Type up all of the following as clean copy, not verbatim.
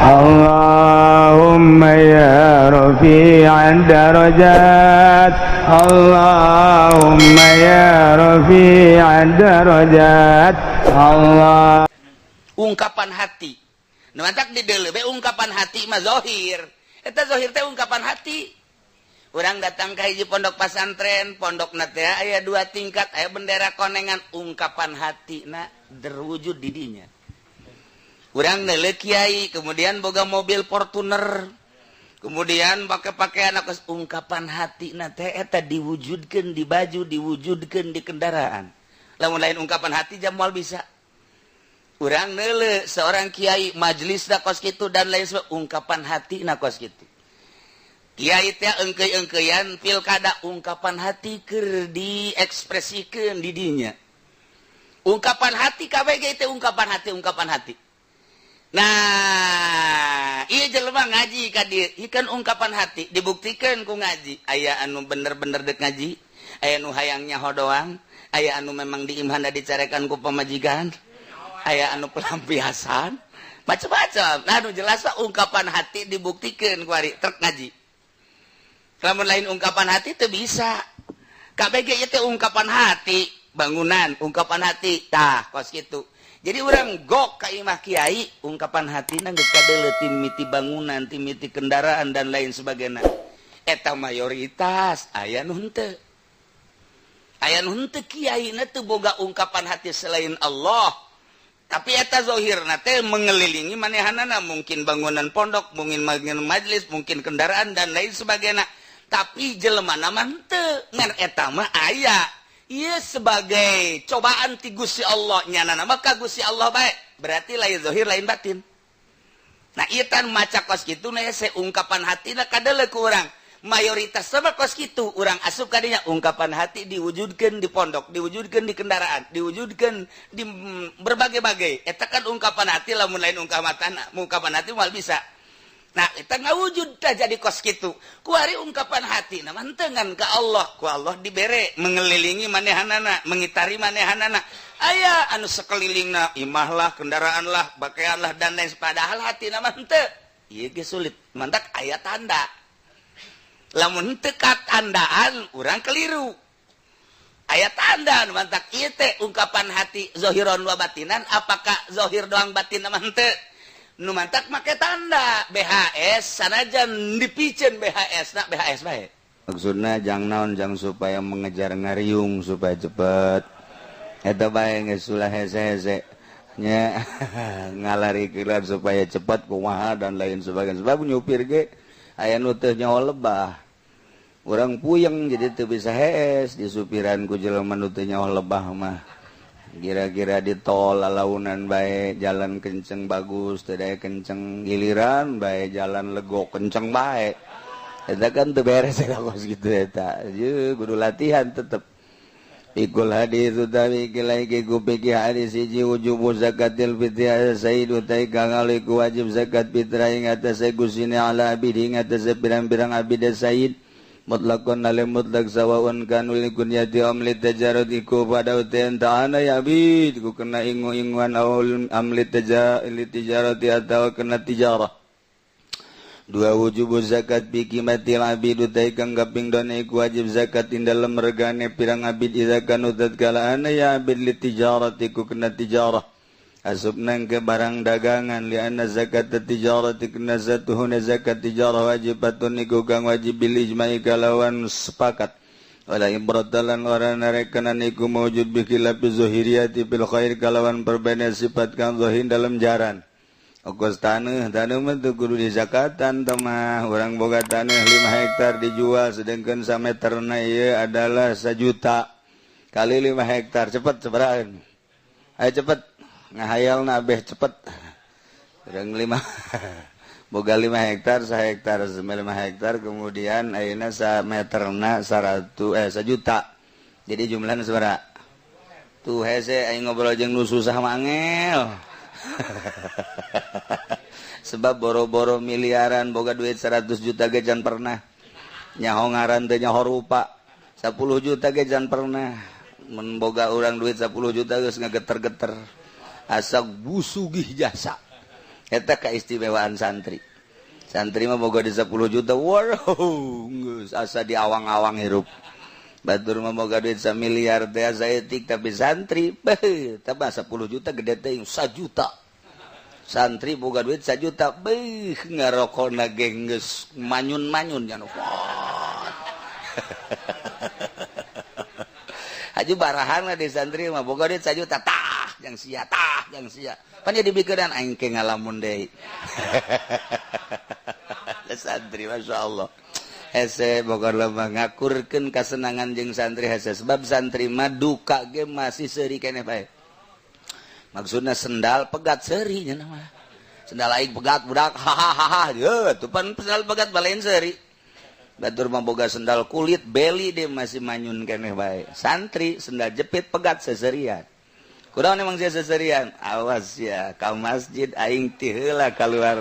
Allahumma ya rafi'ad darajat, Allahumma ya rafi'ad darajat. Allah. Ungkapan hati. Nu mantak di deuleu be ungkapan hati mah zahir. Eta zahir teh ungkapan hati. Urang datang ka hiji pondok pesantren, pondokna teh aya 2 tingkat, aya bendera konengan, ungkapan hatina terwujud di dinya. Urang neuleuh kiai, kemudian boga mobil Fortuner, kemudian pakai pakaian akos, ungkapan hatina teh eta diwujudkeun di baju, diwujudkeun di kendaraan. Lamun lain ungkapan hati jam moal bisa. Urang neuleuh seorang kiai majelisna kos kitu dan lain sebagainya, ungkapan hatina kos kitu. Kiai teh engkeuy-engkeuyan pilkada, ungkapan hati keur diekspresikeun di dinya. Ungkapan hati KBG teh ungkapan hati. Nah, ieu jelema ngaji ka dieu, ieu kan ungkapan hati dibuktikeun ku ngaji. Aya anu bener-bener deuk ngaji, aya anu hayang nyaho doang, aya anu memang diimhanda dicarekan ku pamajikan, aya anu pelampiasan, macam-macam. Nah, anu jelas ungkapan hati dibuktikeun ku ari trek ngaji. Lamun lain ungkapan hati itu bisa. KBG itu ungkapan hati, bangunan, ungkapan hati. Tah, kos gitu. Jadi orang gok ka imah kiai, ungkapan hati geus kadeuleu timiti bangunan, timiti kendaraan dan lain sebagainya. Eta mayoritas aya nu henteu. Aya nu henteu kiaina teu boga ungkapan hati selain Allah. Tapi eta zahirna teh mengelilingi manehanana, mungkin bangunan pondok, mungkin majelis, mungkin kendaraan dan lain sebagainya. Tapi jelema nama henteu ngan eta mah aya ieu sebagai cobaan ti Gusti Allah, nyana mah ka Gusti Allah bae, berarti lain zahir lain batin. Nah ieu tan maca kos kitu na se ungkapan hatina kadeuleu ku urang. Mayoritas sama kos kitu urang asup ka dinya, ungkapan hati diwujudkeun di pondok, diwujudkeun di kendaraan, diwujudkeun di berbagai-bagai. Eta kan ungkapan hati, lamun lain ungkapan hati moal bisa. Nah, kita ngawujud dah jadi kos kitu. Kuari ungkapan hati, nah mantengan ke Allah. Ku Allah dibere, mengelilingi manehanana, mengitari manehanana. Aya anu sekelilingna, imah lah, kendaraan lah, pakaian lah, dan lain. Padahal hati nama henteu. Iya ge sulit. Mantak aya tanda. Lamun henteu tandaan, urang keliru. Aya tanda, mantak ieu teh ungkapan hati zahiron wa batinan, apakah zahir doang batin nama henteu? Nu mantak make tanda BHS sanajan dipicen BHS nak BHS bae. Maksudna jang naon, jang supaya mengejar ngariung supaya cepet. Eta bae geus ulah hese-hese nya ngalarikeun supaya cepet kumaha dan lain sebagainya. Sebab nyupir ge aya nu teu nyaho lebah. Urang puyeng jadi teu bisa hees disupiran ku jelema nu teu nyaho lebah mah. Kira-kira di tol lalaunan bae jalan kenceng bagus, teu daya kenceng giliran bae jalan lego kenceng bae. Eta kan teu beres eta kos kitu eta. Ye kudu latihan tetep. Ikul hadis utawi kilai ki kupiki hadis siji wujubu zakatil fitri sayyid utai kang aliku wajib zakat fitrah ing atase gusine ala abid ing atase pirang-pirang abid sayyid. Mutlaqun alim mutlaq sawaun kanul kunyati amli tajarut iku pada uten ta'ana ya bid ku kena ingu-inguan awul amli tijarati atau kena tijarah. Dua wujubu zakat biki mati abid utai kang kaping dona iku wajib zakat in dalam regane pirang abid idza kanu tatkala ana ya abid li tijarati ku kena tijarah. Asubnan ke barang dagangan lianna zakat tijarati kena zatuhuna zakat tijarah wajibatun iku kang wajib bil ijma'i kalawan sepakat wala ibratalan ora narekanan iku mawjud bi khilafi zahiriyati bil khair kalawan perbedaan sifat kang zahir dalam jaran. Okos taneuh mah teu kudu dizakatan teh mah urang boga taneuh 5 hektar dijual sedengkeun sameterna ieu adalah 1 juta kali 5 hektar cepet sabaraha ayo cepet ngahayalna abeh cepet urang 5 boga 5 hektar 1 hektar 5 hektar kemudian ayeuna sameterna 1 juta jadi jumlahna sabaraha tuh hese aing ngobrol jeung nu susah mah angel sebab boro-boro miliaran boga duit 100 juta ge jan pernah nyaho ngaran teh nyaho rupa 10 juta ge jan pernah mun boga urang duit 10 juta geus ngageter-geter asa busugih jasa eta keistimewaan santri. Santri mah boga di 10 juta. Wow, geus asa di awang-awang hirup. Batur mah boga duit 1 miliar teh saeutik tapi santri beuh, tah 10 juta gede teh 1 juta. Santri boga duit 1 juta, beuh ngarokona ge geus manyun-manyun nya. Haji barahan lah di santri mah boga duit 1 juta tah yang sia pan jadi bikedan aing ke ngalamun deui. Santri masyaallah hese boga lomba ngakurkeun kasenangan jeung santri hese sebab santri mah duka ge masih seuri keneh bae. Maksudna sendal pegat seuri nya mah. Sendal aing pegat budak hahaha ye tuh pan sendal pegat balain seuri. Batur mah boga sendal kulit beli dia masih manyun keneh bae. Santri sendal jepit pegat seseurian. Kunaon emang sia seseurian? Awas ya ka masjid aing ti heula kaluar.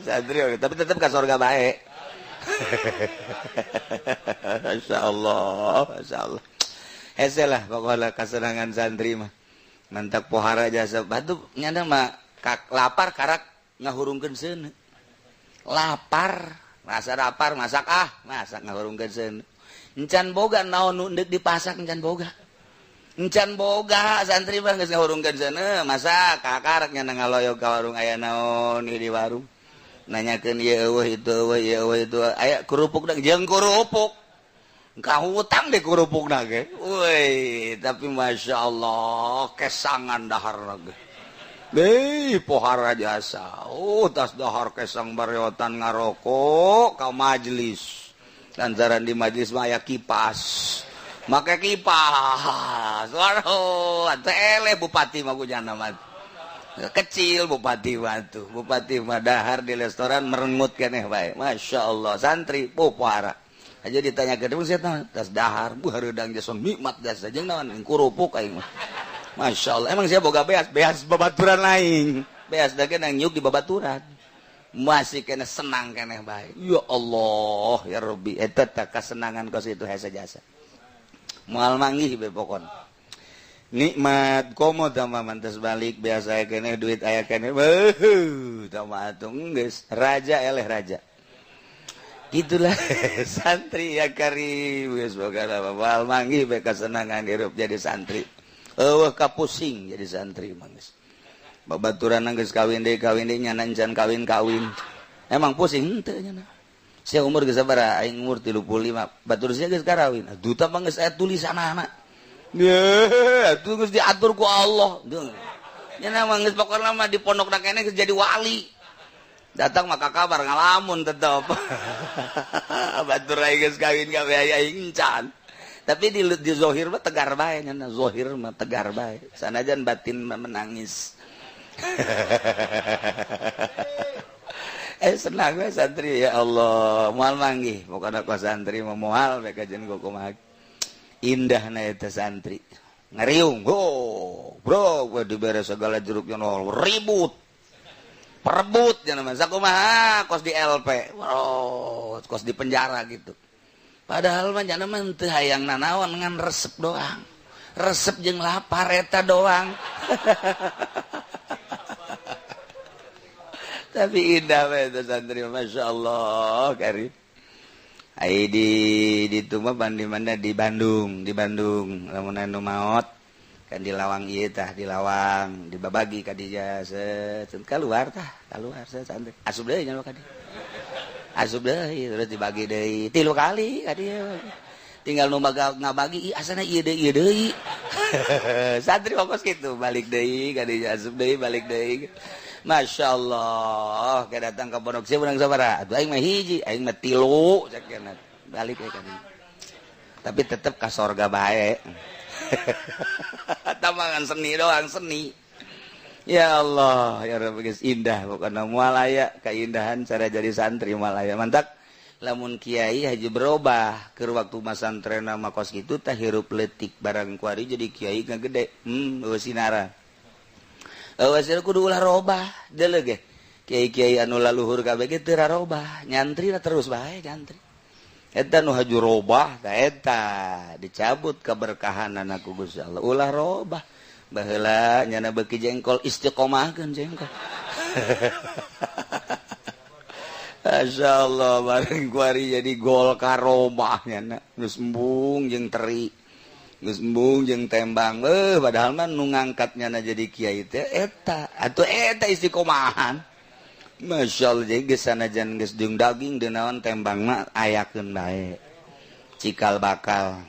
Santri tapi tetep ka surga bae. Masyaallah, masyaallah. Hese lah pokoknya kasenangan santri mah. Mantak pohara jasa batu nyana mah lapar karak ngahurungkeun seuneu. Lapar, rasa lapar masak ngahurungkeun seuneu. Encan boga naon nu deuk dipasak encan boga. Encan boga santri mah geus ngahurungkeun seuneu, masak karak nyana ngaloyog ka warung aya naon di warung. Nanyakeun ieu eueuh itu aya kerupuk da jeung kerupuk. Kahutang deh kerupukna ge. Woi, tapi masyaallah kesangan daharna ge. Pohara jasa. Tas dahar kesang bareotan ngarokok ka majelis. Lantaran di majelis mah aya kipas. Make kipas. Waduh, atuh eleh bupati mah kujana mah. Kecil bupati batu bupati madahar di restoran merengut keneh bae. Masya Allah santri pohara aja ditanya ke depan siapa tas dahar hareudang jason nikmat jasa jeung naon kurupuk aing mah. Masya Allah emang sia boga beas babaturan lain beas da nang nyuk di babaturan masih kena senang keneh bae. Ya Allah ya Rabbi eta teh kasenangan kos itu hese jasa moal manggih be pokon nikmat komo tama mantes balik biasa keneh duit aya keneh tama atuh geus raja eleh raja gitulah. Santri ya karim geus boga bae manggih bae kasenangan hirup jadi santri eueuh kapusing jadi santri mah geus babaturan geus kawin deui nyana encan kawin emang pusing henteu nyana sia umur geus sabaraha aing umur 35 batur sia geus karawin duta mah geus aya tulisanana. Ya, itu geus diatur ku Allah. Nya mah geus pokona mah di pondokna keneh geus jadi wali. Datang maka kabar ngalamun tetep. Batur aya geus kawin ka aya incan. Tapi di zahir mah tegar bae nya, zahir mah tegar bae. Sanajan batin mah menangis. Senang we santri ya Allah, moal manggih. Pokona ku santri mah moal bae kajen ku kumaha. Indah na eta santri ngariung bro dibere segala jeruknya nol ribut perebut jangan masa kumaha kos di LP kos di penjara gitu padahal mah jangan mah teu hayang nanaon ngan resep doang resep jeung lapar eta doang. Tapi indah we eta santri masyaallah karim. Ai di tumah di mana di Bandung lamun anu maot kan di lawang ieu tah di lawang dibabagi ka dieu keluar santri asup deui nya ka dieu asup deui terus dibagi deui 3 kali ka dieu tinggal nu ngabagi asana ieu deui santri fokus kitu balik deui ka dieu asup deui balik deui. Masya Allah kayak datang ke pondok saya menang sabaraha aduh aing mah hiji aing mah 3 cakena balik ya kan tapi tetep ka sorga bae. Tamangan seni doang seni ya Allah ya Rabbi geus indah pokona moal aya keindahan cara jadi santri moal aya mantap lamun kiai haji berubah keur waktu masantren mah kos kitu tah hirup leutik barang kuari jadi kiai ngagede eueuh sinara. Wasir kudu ulah robah deuleu ge kiai-kiai anu laluhur kabeh ge teu robah nyantri terus bae nyantri eta nu haju robah tah eta dicabut keberkahanan ku Gusti Allah ulah robah baheula nyana beuki jengkol istiqomahkeun jengkol. Masyaallah bareng kuari jadi gol karomah nyana geus embung jeung teri geus embung jeung tembang padahal mah nu ngangkat nyana jadi kiai teh eta atuh eta istiqomahan. Masyaallah jadi geus sanajan geus jeung daging deun naon tembang mah ayakeun bae cikal bakal.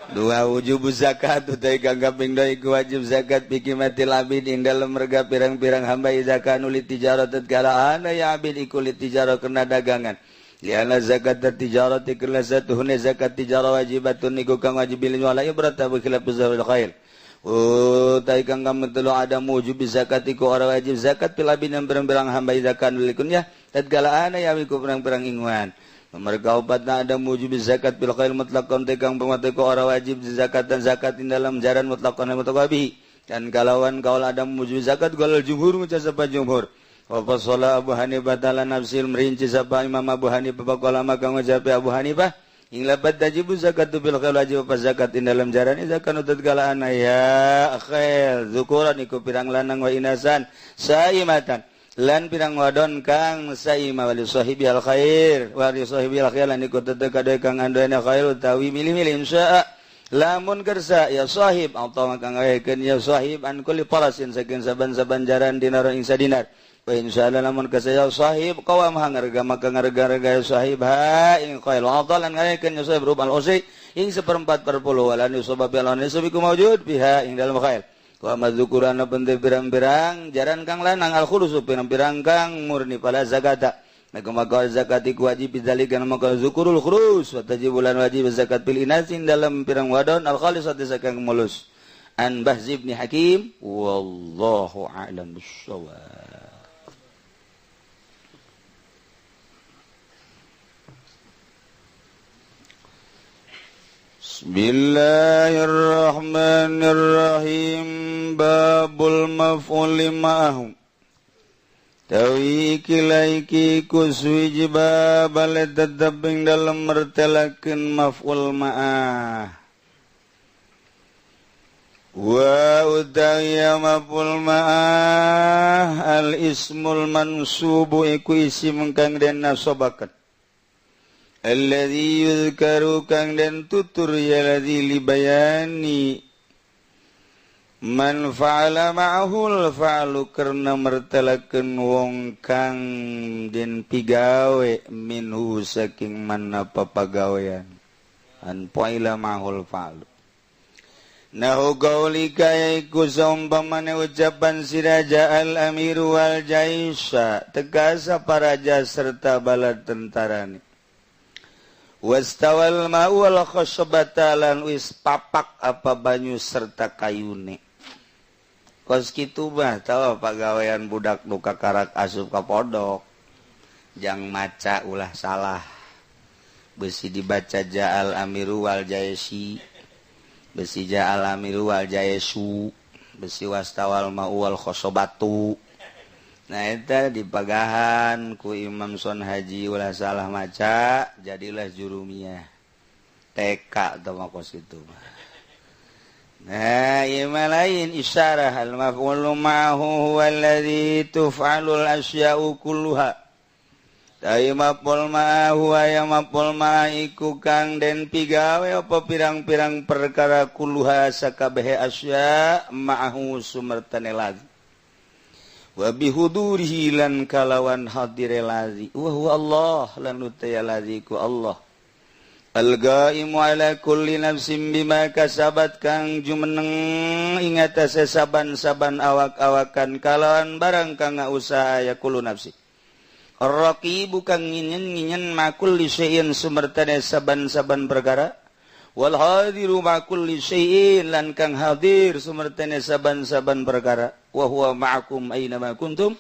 Dua wujub zakat utai kang kaping 2 iku wajib zakat bikimatil abid ing dalem rega pirang-pirang hamba zakat nulit tijarat tatkala ana ya abid iku lit tijarah kena dagangan liana zakat tijarat ikla satuhune zakat tijarah wajibatun iku kang wajib bilin wala ibrata bi khilaf zawil khair utai kang kametelu ada wujub zakat iku ora wajib zakat pil abid yang pirang-pirang hamba zakat nulikun ya tatkala ana ya iku pirang-pirang inguan. Mereka obatna ada wujub zakat bil khair mutlaqan tekang pemate ko ora wajib zakat dan zakat in dalam jaran mutlaqan mutaqabi dan kalawan kaul ada wujub zakat galal jumhur ngucap sapa jumhur wa fasala Abu Hanifah ta'ala nafsil merinci sapa Imam Abu Hanifah baqala maka ngucap Abu Hanifah ing labat wajib zakat bil khair wajib apa zakat in dalam jaran zakat tatkala ana ya khair zukuran iku pirang lanang wa inasan saimatan lan pirang wadon kang saima wali sahibi al khair wali sahibi al khair lan ikut tetep kade kang andana khair utawi milih-milih insya lamun kersa ya sahib atau kang ngawekeun ya sahib an kulli parasin saking saban-saban jaran dinar ing sadinar wa insyaallah lamun kersa ya sahib qawam hangarga maka ngarga-rega ya sahib ha ing khair atau lan ngawekeun ya sahib rubal usi ing 1/4 walan yusabab lan yusabiku maujud biha ing dalam khair wa madzukurana pente pirang-pirang jaran kang lanang al khulus pirang-pirang kang murni pala zakata maka zakat iku wajib bidzalika maka zukurul khulus wa tajibulan wajib zakat bil inasin dalam pirang wadon al khalisati saking mulus an Bahz bin Hakim wallahu a'lam bissawab. Bismillahirrahmanirrahim. Babul maf'uli ma'ahum tawi kilaiki kuswiji babal tetaping dalam mertelakeun maf'ul ma'ah wa utawi maf'ul ma'ah al ismul mansubu iku isim kang den nasabaken alladzi yuzkaru kang den tutur ya ladzi libayani man fa'ala ma'ahul fa'alu karna mertelakeun wong kang den pigawe minhu saking manna papagawean an fa'ila ma'ahul fa'alu nahu qaulika yaiku saumpamane ucapan siraja al amiru wal jaisha tegasa paraja serta bala tentarane wastawal ma'u wal khashabata lan wis papak apa banyu serta kayune kos kitu mah tau pagawean budak nu kakarak asup ka pondok jang maca ulah salah besi dibaca ja'al amiru wal jaisi besi ja'al amiru wal jaisu besi wastawal ma'u wal khashabatu nah eta dipagahan ku Imam Son Haji ulah salah maca jadilah jurumiyah TK atau makos kitu mah. Nah, ieu lain isyarah al-maf'ulu ma'ahu huwa alladzi tuf'alul asya'u kulluha. Ta'i maf'ul ma'ahu aya maf'ul ma'iku kang den pigawe apa pirang-pirang perkara kulluha sakabehe asya' ma'ahu sumertane lazi. Wa bihudurihi lan kalawan hadire lazi. Wa huwa Allah lan utaya lazi ku Allah. Al-ghaimu ala kulli nafsin bima kasabat kang jumeneng ing atase saban-saban awak-awakan kalawan barang kang usaha ya kullu nafsi. Ar-raqibu kang nginyen makul li syai'in sumertane saban-saban perkara. Wal hadiru makul li syai'in lan kang hadir sumertane saban-saban perkara. Wa huwa ma'akum aina ma kuntum.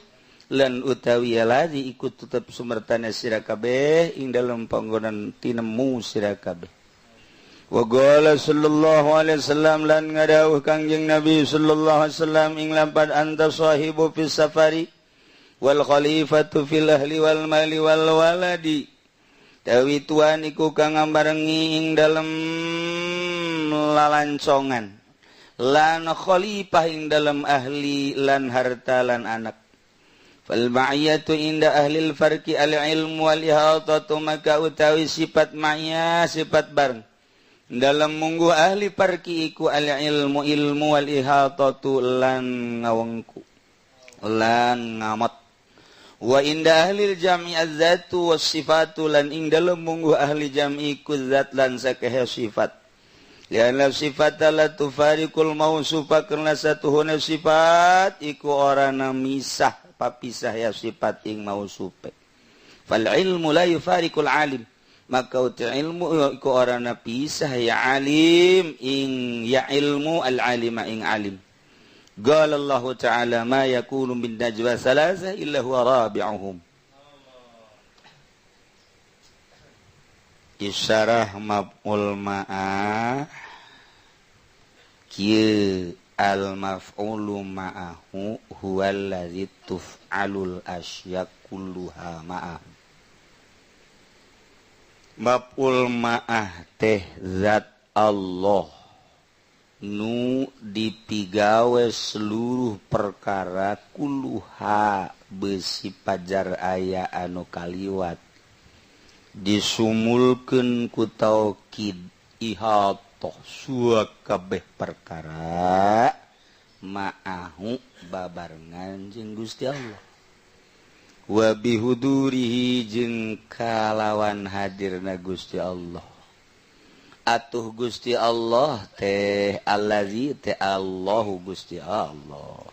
Lan utawi aladi ikut tetap sumertane sira kabeh ing dalam panggonan tinemu sira kabeh. Wa qala sallallahu alaihi wasallam lan ngadawuh Kangjeng Nabi sallallahu alaihi wasallam ing lampad anta sahibu fis safari wal khalifatu fil ahli wal mali wal waladi. Tawi tuan iku kang ambarengi ing dalem lalancongan lan khalifah ing dalam ahli lan harta lan anak. Fal ma'iyatu inda ahli al-farqi al-ilmu wal ihatatu maka utawi sifat ma'iyah sifat bareng dalam mungguh ahli farqi iku al-ilmu ilmu wal ihatatu lan ngawengku lan ngamat wa inda ahli al-jam'i az-zatu was sifatu lan ing dalam mungguh ahli jam'i ku zat lan sakeh sifat. Lianna sifata la tufariqul mausufa karena satuhuna sifat iku orana misah papisah ya sifat ing mausupe. Fal ilmu la yufariqul alim maka uti ilmu iku orana pisah ya alim ing ya ilmu al alima ing alim. Qala Allah ta'ala ma yakunu min najwa thalatha illa huwa rabi'uhum. Isyarah maf'ul ma'ah kieu al maf'ulu ma'ahu huwal ladzi tuf'alul asya kulluha ma'ah. Maf'ul ma'ah teh zat Allah nu dipigawe seluruh perkara kulluha besi pajar aya anu kaliwat disumulkeun ku taukid ihatoh suak kabeh perkara ma'ahu babarengan jeung Gusti Allah wa bihudurihi jeung kalawan hadirna Gusti Allah atuh Gusti Allah teh allazi teh Allahu Gusti Allah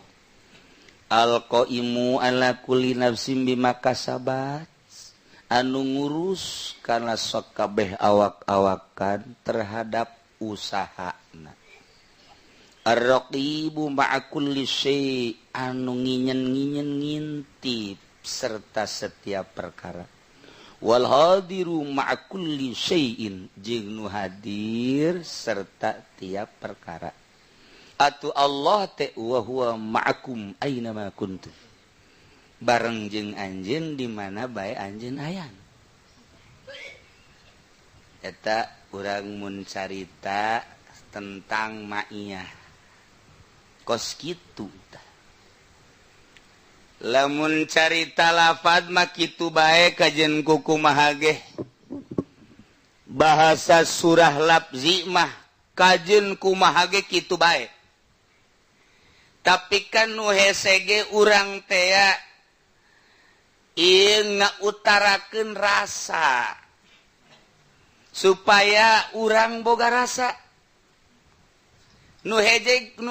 al-qaimu ala kulli nafsin bima kasabat anu ngurus karena sok kabeh awak-awakan terhadap usahana. Ar-raqibu ma'a kulli syai' anu nginyen-nginyen ngintip serta setiap perkara. Wal hadiru ma'a kulli syai'in jeung nu hadir serta tiap perkara. Atu Allah te wa huwa ma'akum aina ma kuntum. Bareng jeung anjeun di mana bae anjeun aya. Eta urang mun carita tentang ma'iyah. Kos kitu tah. Lamun carita lafaz mah kitu bae kajen kukumaha ge. Bahasa surah lafzi mah kajen kumaha ge kitu bae. Tapi kan nu hese ge urang teh ieu ngautarakeun rasa supaya urang boga rasa nu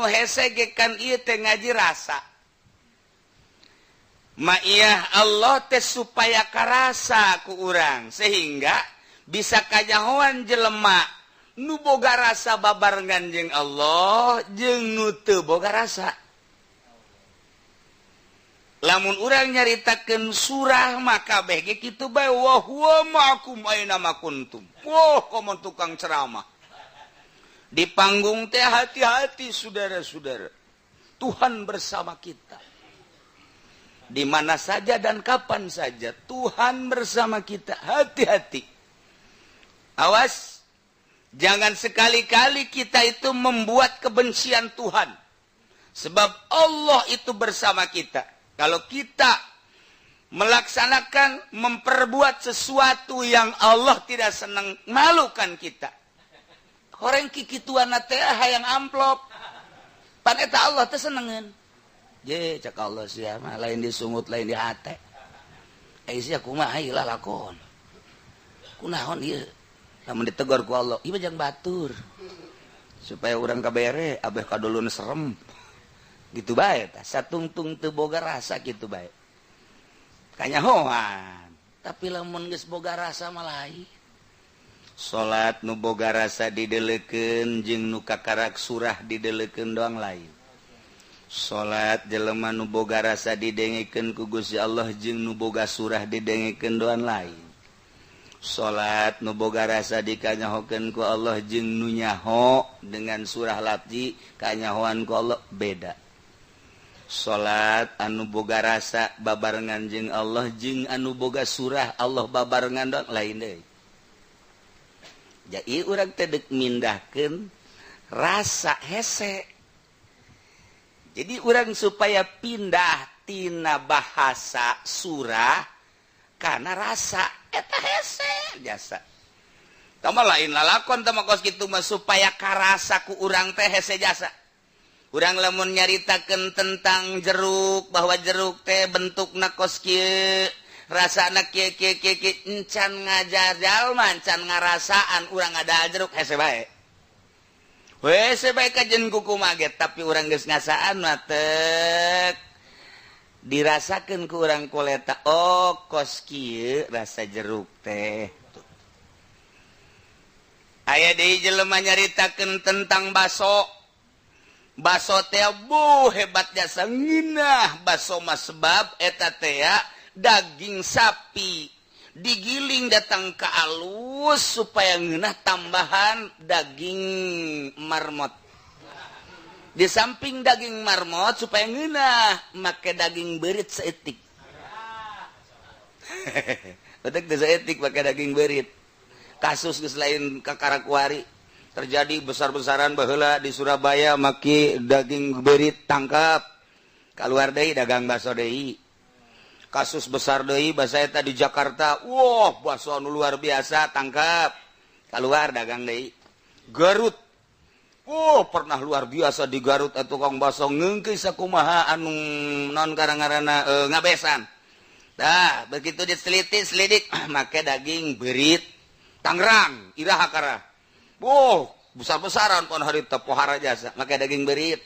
hese ge kan ieu teh ngaji rasa ma'iyah Allah teh supaya karasa ku urang sehingga bisa kajahoan jelema nu boga rasa babarengan jeung Allah jeung nu teu boga rasa. Lamun urang nyaritakeun surah maka kabeh ge kitu bae wa huwa ma'akum aina ma kuntum. Wah, komo tukang ceramah. Di panggung teh hati-hati saudara-saudara. Tuhan bersama kita. Di mana saja dan kapan saja Tuhan bersama kita. Hati-hati. Awas, jangan sekali-kali kita itu membuat kebencian Tuhan. Sebab Allah itu bersama kita. Kalau kita melaksanakan, memperbuat sesuatu yang Allah tidak senang, malukan kita. Orang kikituan teh hayang amplop. Pan eta Allah teh senengeun. Je cak Allah sia mah lain disungut lain di hate. Sia kumaha ieu lakon. Kunaon ieu? Lamun ditegor ku Allah, ieu jang batur. Supaya urang kabere abeh kadulun serem. Gitu bae tah satungtung teu boga rasa gitu bae kanyahoan tapi lamun geus boga rasa mah lain salat nu boga rasa dideleukeun jeung nu kakarak surah dideleukeun doang lain salat jelema nu boga rasa didengekeun ku Gusti Allah jeung nu boga surah didengekeun doang lain salat nu boga rasa dikanyahokeun ku Allah jeung nu nyaho dengan surah lafzi kanyahoan ku Allah beda. Salat anu boga rasa babarengan jeung Allah jeung anu boga surah Allah babarengan doang lain deui. Jadi urang teh deuk mindahkeun rasa hese Jadi orang supaya pindah tina bahasa surah karena rasa eta hese jasa. Tambah lain lalakon tambah kos kitu mah supaya karasa ku urang teh hese jasa. Urang lamun nyaritakeun tentang jeruk bahwa jeruk teh bentukna kos kieu, rasana kieu encan ngajajal mancan ngarasaan urang ada jeruk hese bae. Hese bae kajen kuku maget tapi urang geus ngasaan mah teu dirasakeun ku urang koleta. Oh, kos kieu rasa jeruk teh. Aya deui jelema nyaritakeun tentang baso. Baso teh hebat jasa ngeunah baso mah sebab eta teh daging sapi digiling datang ke alus supaya ngeunah tambahan daging marmot. Di samping daging marmot supaya ngeunah make daging beurit saeutik. Betul teh saeutik make daging beurit. Kasus geus lain kakarakuari terjadi besar-besaran baheula di Surabaya maki daging berit tangkap keluar deui dagang baso deui. Kasus besar deui basa eta di Jakarta, wah baso anu luar biasa tangkap keluar dagang deui. Garut, pernah luar biasa di Garut tukang baso ngeungkeun sakumaha anu non karangarana ngabesan. Tah begitu diselidik make daging berit Tangerang iraha kara. Besar-besaran pon hari teh pohara jasa make daging berit.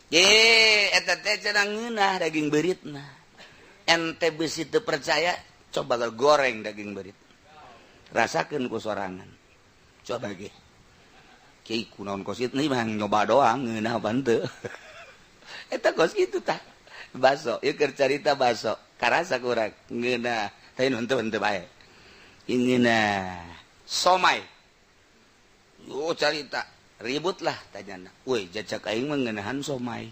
Eta teh cenah ngeunah daging beritna. Ente beusi teu percaya, coba goreng daging berit. Rasakeun ku sorangan. Coba ge. Kieu kunaon kos kitu mah nyoba doang ngeunah pan teu. Eta kos kitu tah. Baso, ieu keur carita baso. Karasa kurang ngeunah, tapi henteu bae. Ingeunah somai. Carita ribut lah tanyana. Woi jajak aing mah ngeunahan somai.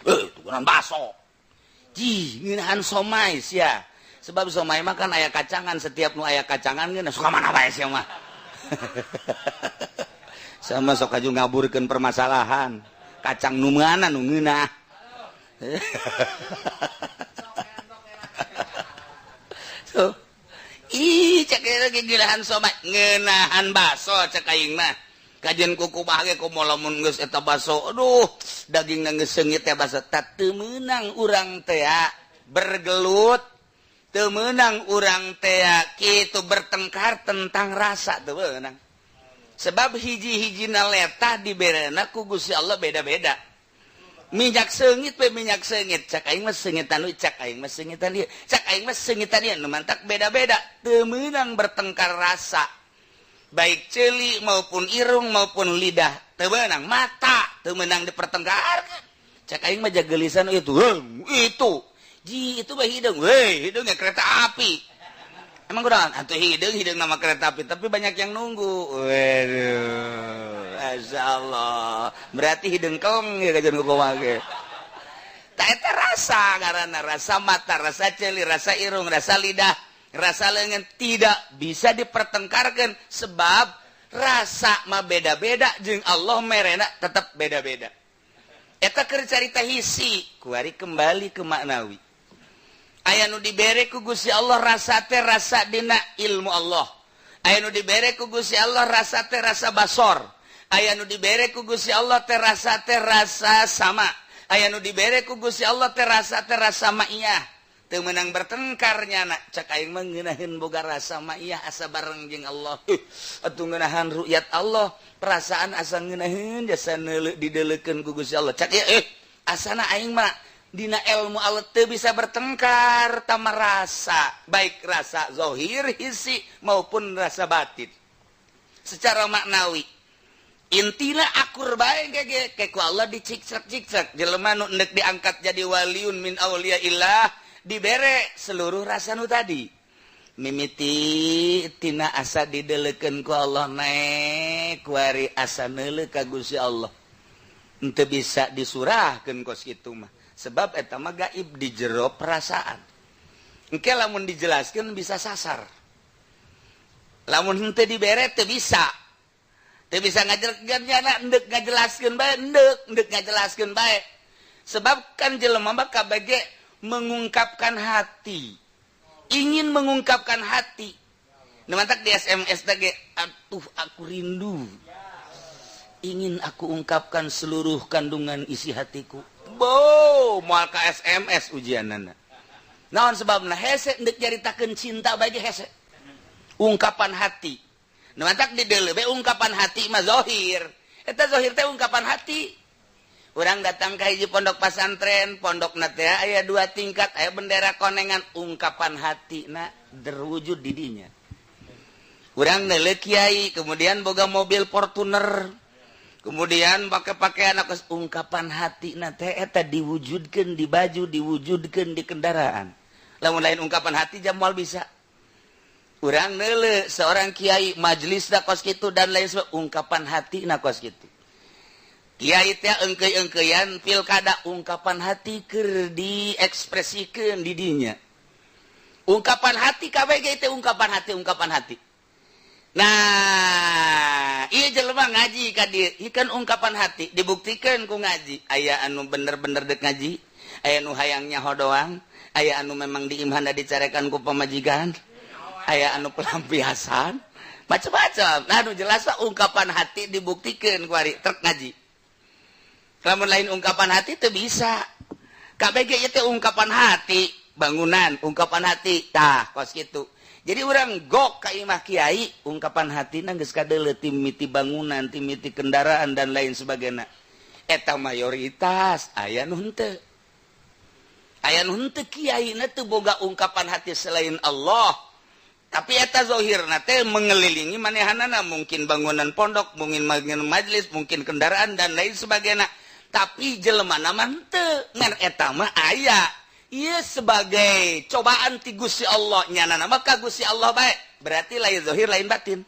Tukeran baso. Ngeunahan somai sia. Sebab somai mah kan aya kacangan, setiap nu aya kacangan geuna suka mana bae sia mah. Sama sok aju ngaburkeun permasalahan. Kacang nu meunana nu ngeunah. So, cek lagi ngeunahan somai, ngeunahan baso cek aing mah. Kajian kuku mah ge komo lamun geus eta baso, aduh, dagingna geus seungit teh baso. Teu meunang urang teh bergelut, teu meunang urang teh kitu bertengkar tentang rasa teu meunang. Sebab hiji-hijina letah diberena ku Gusti Allah beda-beda. Minyak seungit pe minyak seungit, cak aing mah seungitan ieu, cak aing mah seungitan ieu, cak aing mah seungitan ieu, nu mantak beda-beda, teu meunang bertengkar rasa. Baik ceuli maupun irung maupun lidah, teu meunang mata, teu meunang dipertengkarkeun. Cak aing mah jagelisan itu. Itu mah hidung, hidungnya kereta api. Emang kunaon? Atuh hidung nama kereta api, tapi banyak yang nunggu. Waduh. Masyaallah. Berarti hidung kong ya kajian kumaha ge. Tah eta rasa ngaranna, rasa mata, rasa ceuli, rasa irung, rasa lidah, rasa leungeun tidak bisa dipertengkarkeun sebab rasa mah beda-beda jeung Allah merena tetap beda-beda. Eta keur carita hisi, kuari kembali ke maknawi. Aya nu dibere ku Gusti Allah rasa teh rasa dina ilmu Allah. Aya nu dibere ku Gusti Allah rasa teh rasa basor. Aya nu dibere ku Gusti Allah teh rasa sama. Aya nu dibere ku Gusti Allah teh rasa ma'iyah. Teu meunang bertengkar nyana. Cak aing mah ngeunaheun boga rasa ma'iyah asa bareng jeung Allah. Atuh ngeunahan ru'yat Allah, perasaan asa ngeunaheun jasa neuleuh dideuleukeun ku Gusti Allah. Cak asana aing mah dina ilmu Allah teu bisa bertengkar tama rasa, baik rasa zahir hisi maupun rasa batin. Secara maknawi intina akur bae ge ku Allah dicicrek-cicrek jelema nu endek diangkat jadi waliun min auliyaillah dibere seluruh rasa nu tadi. Mimiti tina asa dideuleukeun ku Allah naik kuari asa neuleuh ka Gusti Allah. Henteu bisa disurahkeun kos kitu mah. Sebab eta mah gaib di jero perasaan. Engke lamun dijelaskeun bisa sasar. Lamun henteu dibere teu bisa. Teu bisa ngajelaskeun bae, endek ngajelaskeun bae. Sebabkan jelema mah kabage mengungkapkan hati. Ingin mengungkapkan hati. Nemantak di SMS tadi, atuh aku rindu. Ingin aku ungkapkan seluruh kandungan isi hatiku. Moal ka SMS ujianana. Naon sebabna hese ndek nyaritakeun cinta bagi hese. Ungkapan hati. Nemantak di deuleu be ungkapan hati mah zahir. Eta zahir teh ungkapan hati. Urang datang ka hiji pondok pasantren, pondokna teh aya 2 tingkat, aya bendera konengan, ungkapan hatina terwujud di dinya. Urang neuleuh kiai, kemudian boga mobil Fortuner. Kemudian pakai pakaian akus ungkapan hatina teh eta diwujudkeun di baju, diwujudkeun di kendaraan. Lamun lain ungkapan hati jam moal bisa. Urang neuleuh seorang kiai majelisna kos kitu dan lain sebagainya, ungkapan hatina kos kitu. Kiai teh engkeuy-engkeuyan pilkada ungkapan hati keur diekspresikeun di dinya. Ungkapan hati kabeh ge teh ungkapan hati. Nah, ieu jelema ngaji ka dieu, ikan ungkapan hati dibuktikeun ku ngaji. Aya anu bener-bener deuk ngaji, aya anu hayang nyaho doang, aya anu memang diimhanda dicarekan ku pamajikan, aya anu pelampiasan, macam-macam. Nah, anu jelas ungkapan hati dibuktikeun ku ari trek ngaji. Lamun lain ungkapan hati teu bisa. KBG ieu teh ungkapan hati, bangunan, ungkapan hati. Tah, kos kitu. Jadi urang gok ka imah kiai, ungkapan hatina geus kadeuleu ti mimiti bangunan, ti mimiti kendaraan dan lain sebagainya. Eta mayoritas aya nu henteu. Aya nu henteu kiaina teu boga ungkapan hati selain Allah. Tapi eta zahirna teh mengelilingi manehanana, mungkin bangunan pondok, mungkin majelis, mungkin kendaraan dan lain sebagainya. Tapi jelemana mah henteu, ngan eta mah aya. Ieu sebagai cobaan ti Gusti Allah, nyanana mah ka Gusti Allah bae. Berarti lain zahir lain batin.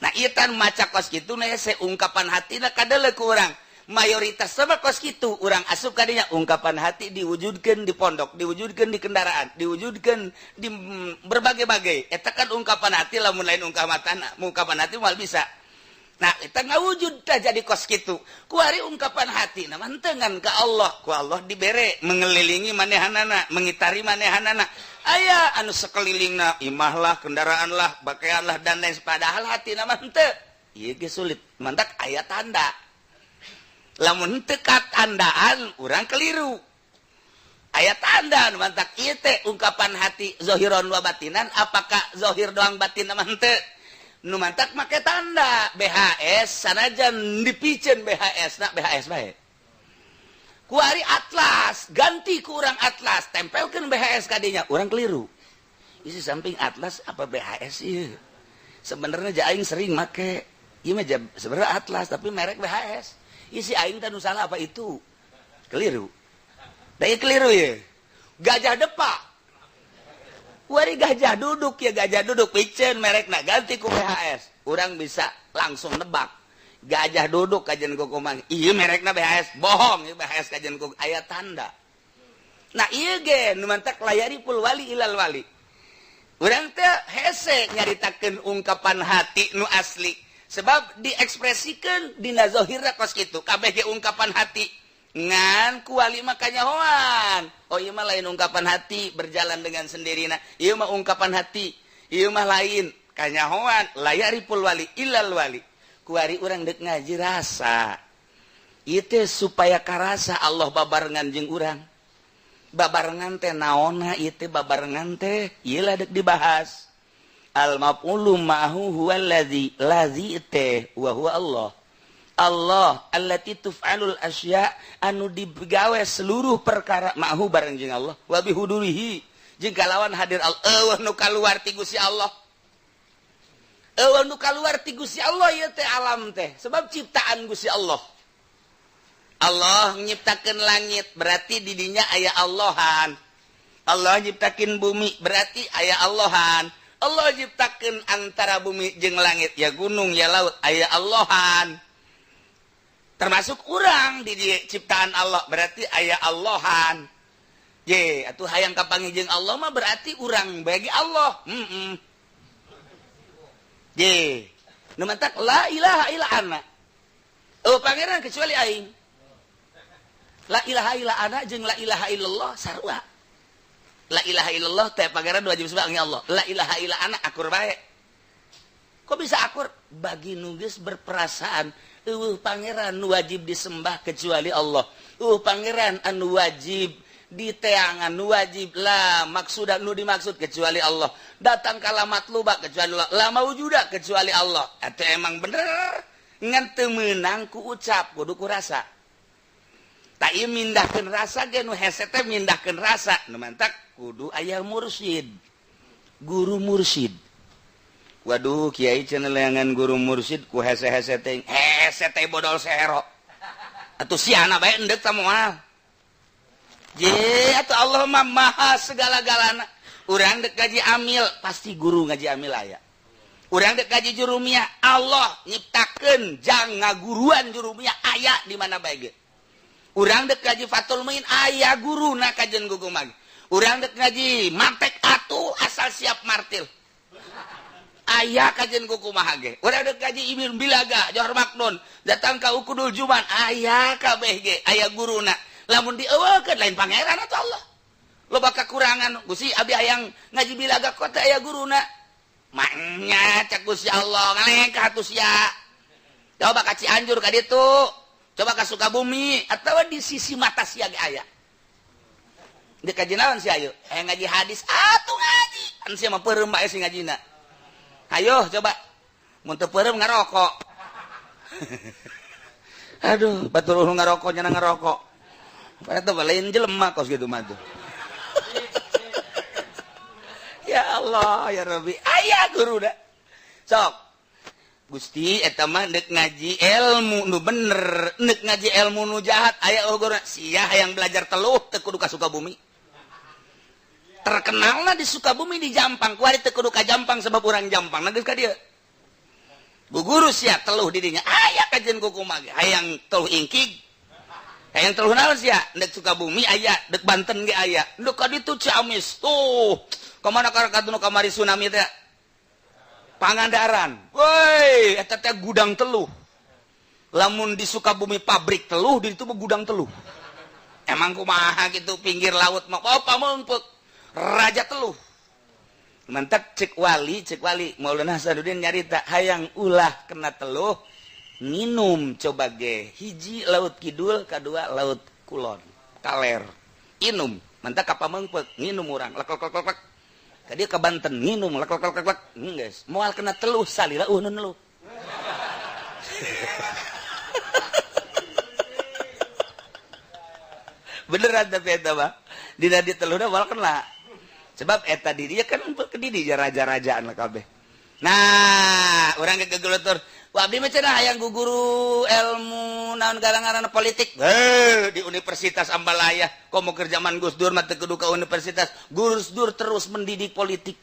Nah, ieu tan maca kos kitu na hese ungkapan hatina kadeuleu ku urang. Mayoritas sama kos kitu urang asup ka dinya ungkapan hati diwujudkeun di pondok, diwujudkeun di kendaraan, diwujudkeun di berbagai-bagai. Eta kan ungkapan hati, lamun lain ungkapan hati moal bisa. Nah, kita ngawujud dah jadi kos kitu. Kuari ungkapan hati na mantengan ka Allah. Ku Allah dibere mengelilingi manehanana, mengitari manehanana. Aya anu sekelilingna imah lah, kendaraan lah, pakaian lah dan lain padahal hati na henteu. Ieu ge sulit. Mantak aya tanda. Lamun henteu tandaan urang keliru. Aya tanda mantak ieu teh ungkapan hati zahiron wa batinan, apakah zahir doang batin mah henteu? Nu mantak make tanda BHS sanajan dipikeun BHS na BHS bae. Kuari atlas, ganti ku urang atlas, tempelkeun BHS ka dinya, urang keliru. Isi samping atlas apa BHS ieu? Sebenarnya aing sering make. Ieu mah sebenarnya atlas tapi merek BHS. Isi aing teh nu salah apa itu? Keliru. Da ieu keliru ieu. Gajah depak. Kuari gajah duduk ya, gajah duduk pikeun merekna ganti ku BHS. Urang bisa langsung nebak. Gajah duduk kajen ku kumang. Ieu merekna BHS, bohong ieu BHS kajen ku aya tanda. Nah, ieu ge nu mantak layari pul wali ilal wali. Urang teh hese nyaritakeun ungkapan hati nu asli. Sebab diekspresikeun dina zahirna kos kitu. Kabeh ge ungkapan hati. Ngan kuali mah kanyahoan. Oh ieu mah lain ungkapan hati berjalan dengan sendirinya. Ieu mah ungkapan hati. Ieu mah lain kanyahoan layari pul wali ilal wali. Kuari urang deuk ngaji rasa. Ieu teh supaya karasa Allah babarengan jeung urang. Babarengan teh naonna ieu teh babarengan teh ieu lah deuk dibahas. Al maf'ulu ma'hu huwallazi lazi teh wa huwa Allah. Allah allati tuf'alul asya anu digawe seluruh perkara ma'hu bareng jeung Allah wa bihudurihi jeung kalawan hadir Allah nu kaluar ti Gusti Allah. Eueuh nu kaluar ti Gusti Allah ieu teh alam teh sebab ciptaan Gusti Allah. Allah nyiptakeun langit berarti di dinya aya Allahan. Allah nyiptakeun bumi berarti aya Allahan. Allah nyiptakeun antara bumi jeung langit ya gunung ya laut aya Allahan. Termasuk urang di ciptaan Allah berarti aya Allahan. Ye, atuh hayang kapanggih jeung Allah mah berarti urang bagi Allah. Ye, nu mantak la ilaha illa ana. Oh pangeran kecuali aing. la ilaha illa ana jeung la ilaha illallah sarua. La ilaha illallah teh pangeran wajib sembah Allah. La ilaha illa ana akur bae. Kok bisa akur? Bagi nugis berperasaan, pangeran nu wajib disembah kecuali Allah. Pangeran anu wajib diteangan, nu wajib lah maksud nu dimaksud kecuali Allah. Datang kalamat luba kecuali Allah. La maujuda kecuali Allah. Atuh emang bener ngan teu meunang ku ucap kudu ku rasa. Tak ieu mindahkeun rasa ge nu hese teh mindahkeun rasa. Nu mantak kudu aya mursyid. Guru mursyid. Waduh, kiai cenah leangan guru mursyid ku hese-hese teh. Hese teh bodol sehero. Atuh siana bae endek tah moal. Je, atuh Allah mah maha segala-galana. Urang dek gaji amil, pasti guru ngaji amil aya. Urang dek gaji jurumiyah, Allah nyiptakeun jang ngaguruan jurumiyah aya di mana bae ge. Urang dek gaji fatul muin aya guruna kajen gugumag. Urang dek gaji mantek atuh asal siap martil. Aya kajen kukumaha ge. Urang dek gaji ibn bilaga johor maknun datang ka ukudul juman aya kabeh ge aya guruna. Lamun dieuwekeun lain pangeran atuh Allah. Loba kakurangan Gusti abi hayang ngaji bilaga kota aya guruna. Maknya cak Gusti Allah ngaleng ka atuh sia. Coba ka Cianjur ka ditu. Coba ke Sukabumi atau di sisi mata sia ge aya. Di kaji naon sia ayo? Ngaji hadis atuh ngaji. An sia mah peureum bae si ngajina. Ayo coba. Mun teu peureum ngarokok. Aduh, batur ulun ngarokok nya ngarokok. Padahal lain jelema kos gitu mah tuh. Ya Allah, ya Rabbi. Aya guru da. Sok. Gusti eta mah neuk ngaji ilmu nu bener, neuk ngaji ilmu nu jahat aya guru sia hayang belajar teluh teu kudu ka Sukabumi. Terkenalna di Sukabumi di Jampang, kuari teu kudu ka Jampang sebab urang Jampang geus ka dieu. Guguru sia teluh di dinya aya kajen kukumaha hayang teluh ingkig. Hayang teluh naon sia? Neuk Sukabumi aya, neuk Banten ge aya. Neuk ka ditu Ciamis. Tuh, kamana karakatuna kamari tsunami teh? Pangandaran, woi, eta teh gudang teluh. Lamun di Sukabumi pabrik teluh, di itu gudang teluh. Emang kumaha gitu pinggir laut mah, pameungpeuk raja teluh. Mantap cek wali, Maulana Hasanuddin nyarita hayang ulah kena teluh, minum coba ge. Hiji laut kidul, kadua laut kulon, kaler. Inum, mantap ka pameungpeuk, nginum urang, lek dia ke Banten nginum lek geus moal kena teluh salila nun lu beneran tapi eta mah dina di teluhna moal kena sebab eta di dia kan di dia raja-rajaan lah kabeh. Nah urang gegelutur wa abdi mah cenah hayang guguru ilmu naon garangaranna politik di Universitas Ambalaya. Komo keur zaman Gus Dur mah teu kudu ka universitas. Gus Dur terus mendidik politik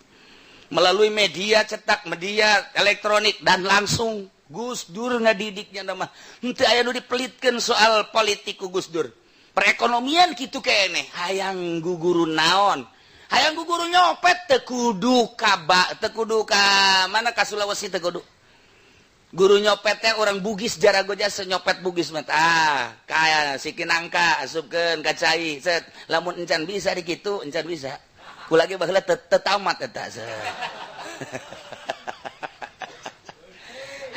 melalui media cetak, media elektronik dan langsung Gus Dur ngadidiknya mah henteu aya nu dipelitkeun soal politik ku Gus Dur. Perekonomian kitu keneh hayang guguru naon? Hayang guguru nyopet teu kudu ka mana ka Sulawesi teu kudu. Guru nyopet teh orang Bugis jarago jasa nyopet Bugis mah kaya sikeun angka asupkeun ka cai set lamun encan bisa di kitu encan bisa ku lagi baheula teu tamat eta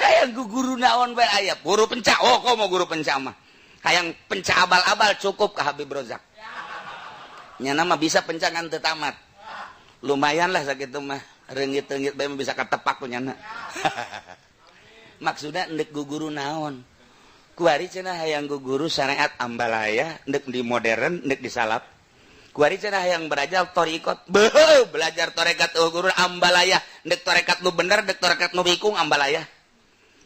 hayang guru naon bae aya guru penca komo guru penca mah hayang penca abal-abal cukup ka Habib Rozak nya nama bisa penca ngan teu tamat lumayan lah sakitu mah reungit-reungit bae bisa katepak ku nyana maksudnya ndek guguru naon kuari cenah hayang guguru syariat Ambalaya ndek di modern ndek di salap kuari cenah hayang belajar torikot belajar torekat guru Ambalaya ndek torekat nu bener ndek torekat nu bikung Ambalaya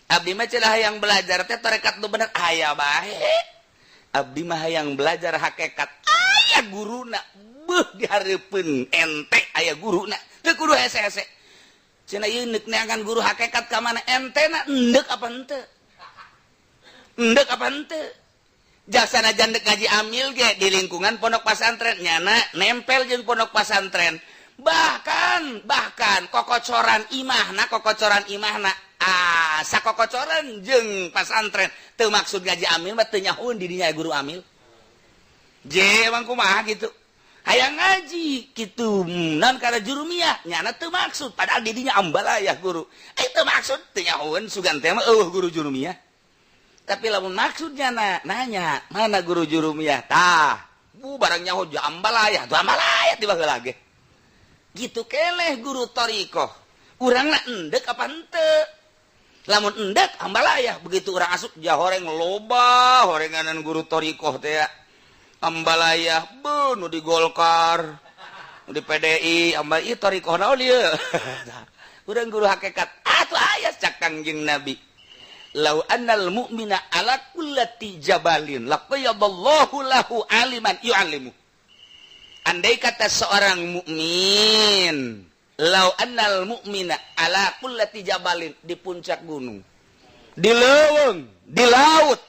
abdi mah cenah hayang belajar teh torekat nu bener aya bae abdi mah hayang belajar hakikat aya guruna di hareupeun ente aya guruna teu kudu hese-hese cenah ieu neuk neangan guru hakikat ka mana entena endek apa henteu endek apa henteu jasana jandek ngaji amil ge di lingkungan pondok pesantren nyana nempel jeung pondok pesantren bahkan kokocoran imahna sakokocoran jeung pesantren teu maksud ngaji amil mah teu nyahoeun di dinya guru amil emang kumaha gitu hayang ngaji gitu non karena jurumiah nyana teu maksud padahal didinya ambalayah guru itu maksud teu nyahoeun sugan teh mah guru jurumiah tapi lamun maksudnya nanya mana guru jurumiah tah barang nyaho ambalayah tuh ambalayah tiba lagi gitu keleh guru torikoh urangna endek apa henteu lamun endek ambalayah begitu urang asup jahoreng loba horenganan guru torikoh teh ambalayah nu di Golkar nu di PDI ambal ieu torikoh naon ieu urang guru hakikat atuh aya cak Kangjeng Nabi lau annal mu'mina ala kullati jabalin laqayyadallahu lahu aliman yu'allimu andai kata seorang mukmin lau annal mu'mina ala kullati jabalin di puncak gunung di leuweung di laut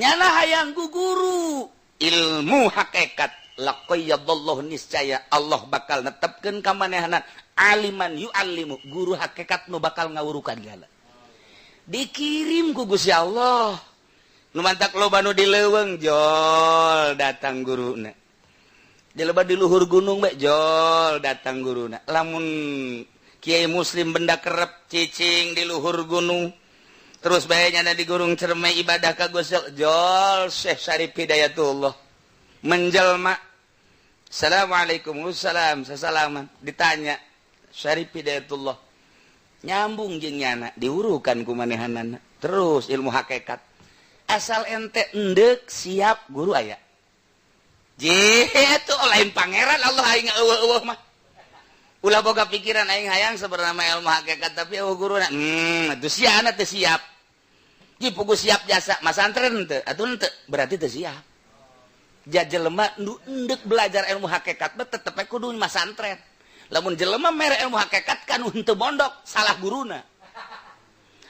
nyana hayang guguru ilmu hakikat laqayyadallahu niscaya Allah bakal netepkeun ka manehna aliman yu'allimu guru hakikat nu bakal ngawurukan gala dikirim ku Gusti Allah nu mantak loba nu di leuweung jol datang guruna di loba di luhur gunung bae jol datang guruna lamun kiai muslim benda kerep cicing di luhur gunung terus bae nyana di gurung cermai ibadah ka Gusti jol Syekh Syarif Hidayatullah menjelma assalamualaikum wassalam sasalaman ditanya Syarif Hidayatullah nyambung jeung nyana diurukan ku manehanana terus ilmu hakikat asal ente endek siap guru aya jitu lain pangeran Allah aing eueuh mah ulah boga pikiran aing hayang sebenarnya ilmu hakikat tapi guruna atuh siana teu siap ji pugu siap jasa masantren teu atuh teu berarti teu siap jelema nu endek belajar ilmu hakikat mah tetep kudu masantren lamun jelema mere ilmu hakikat kan henteu mondok salah guruna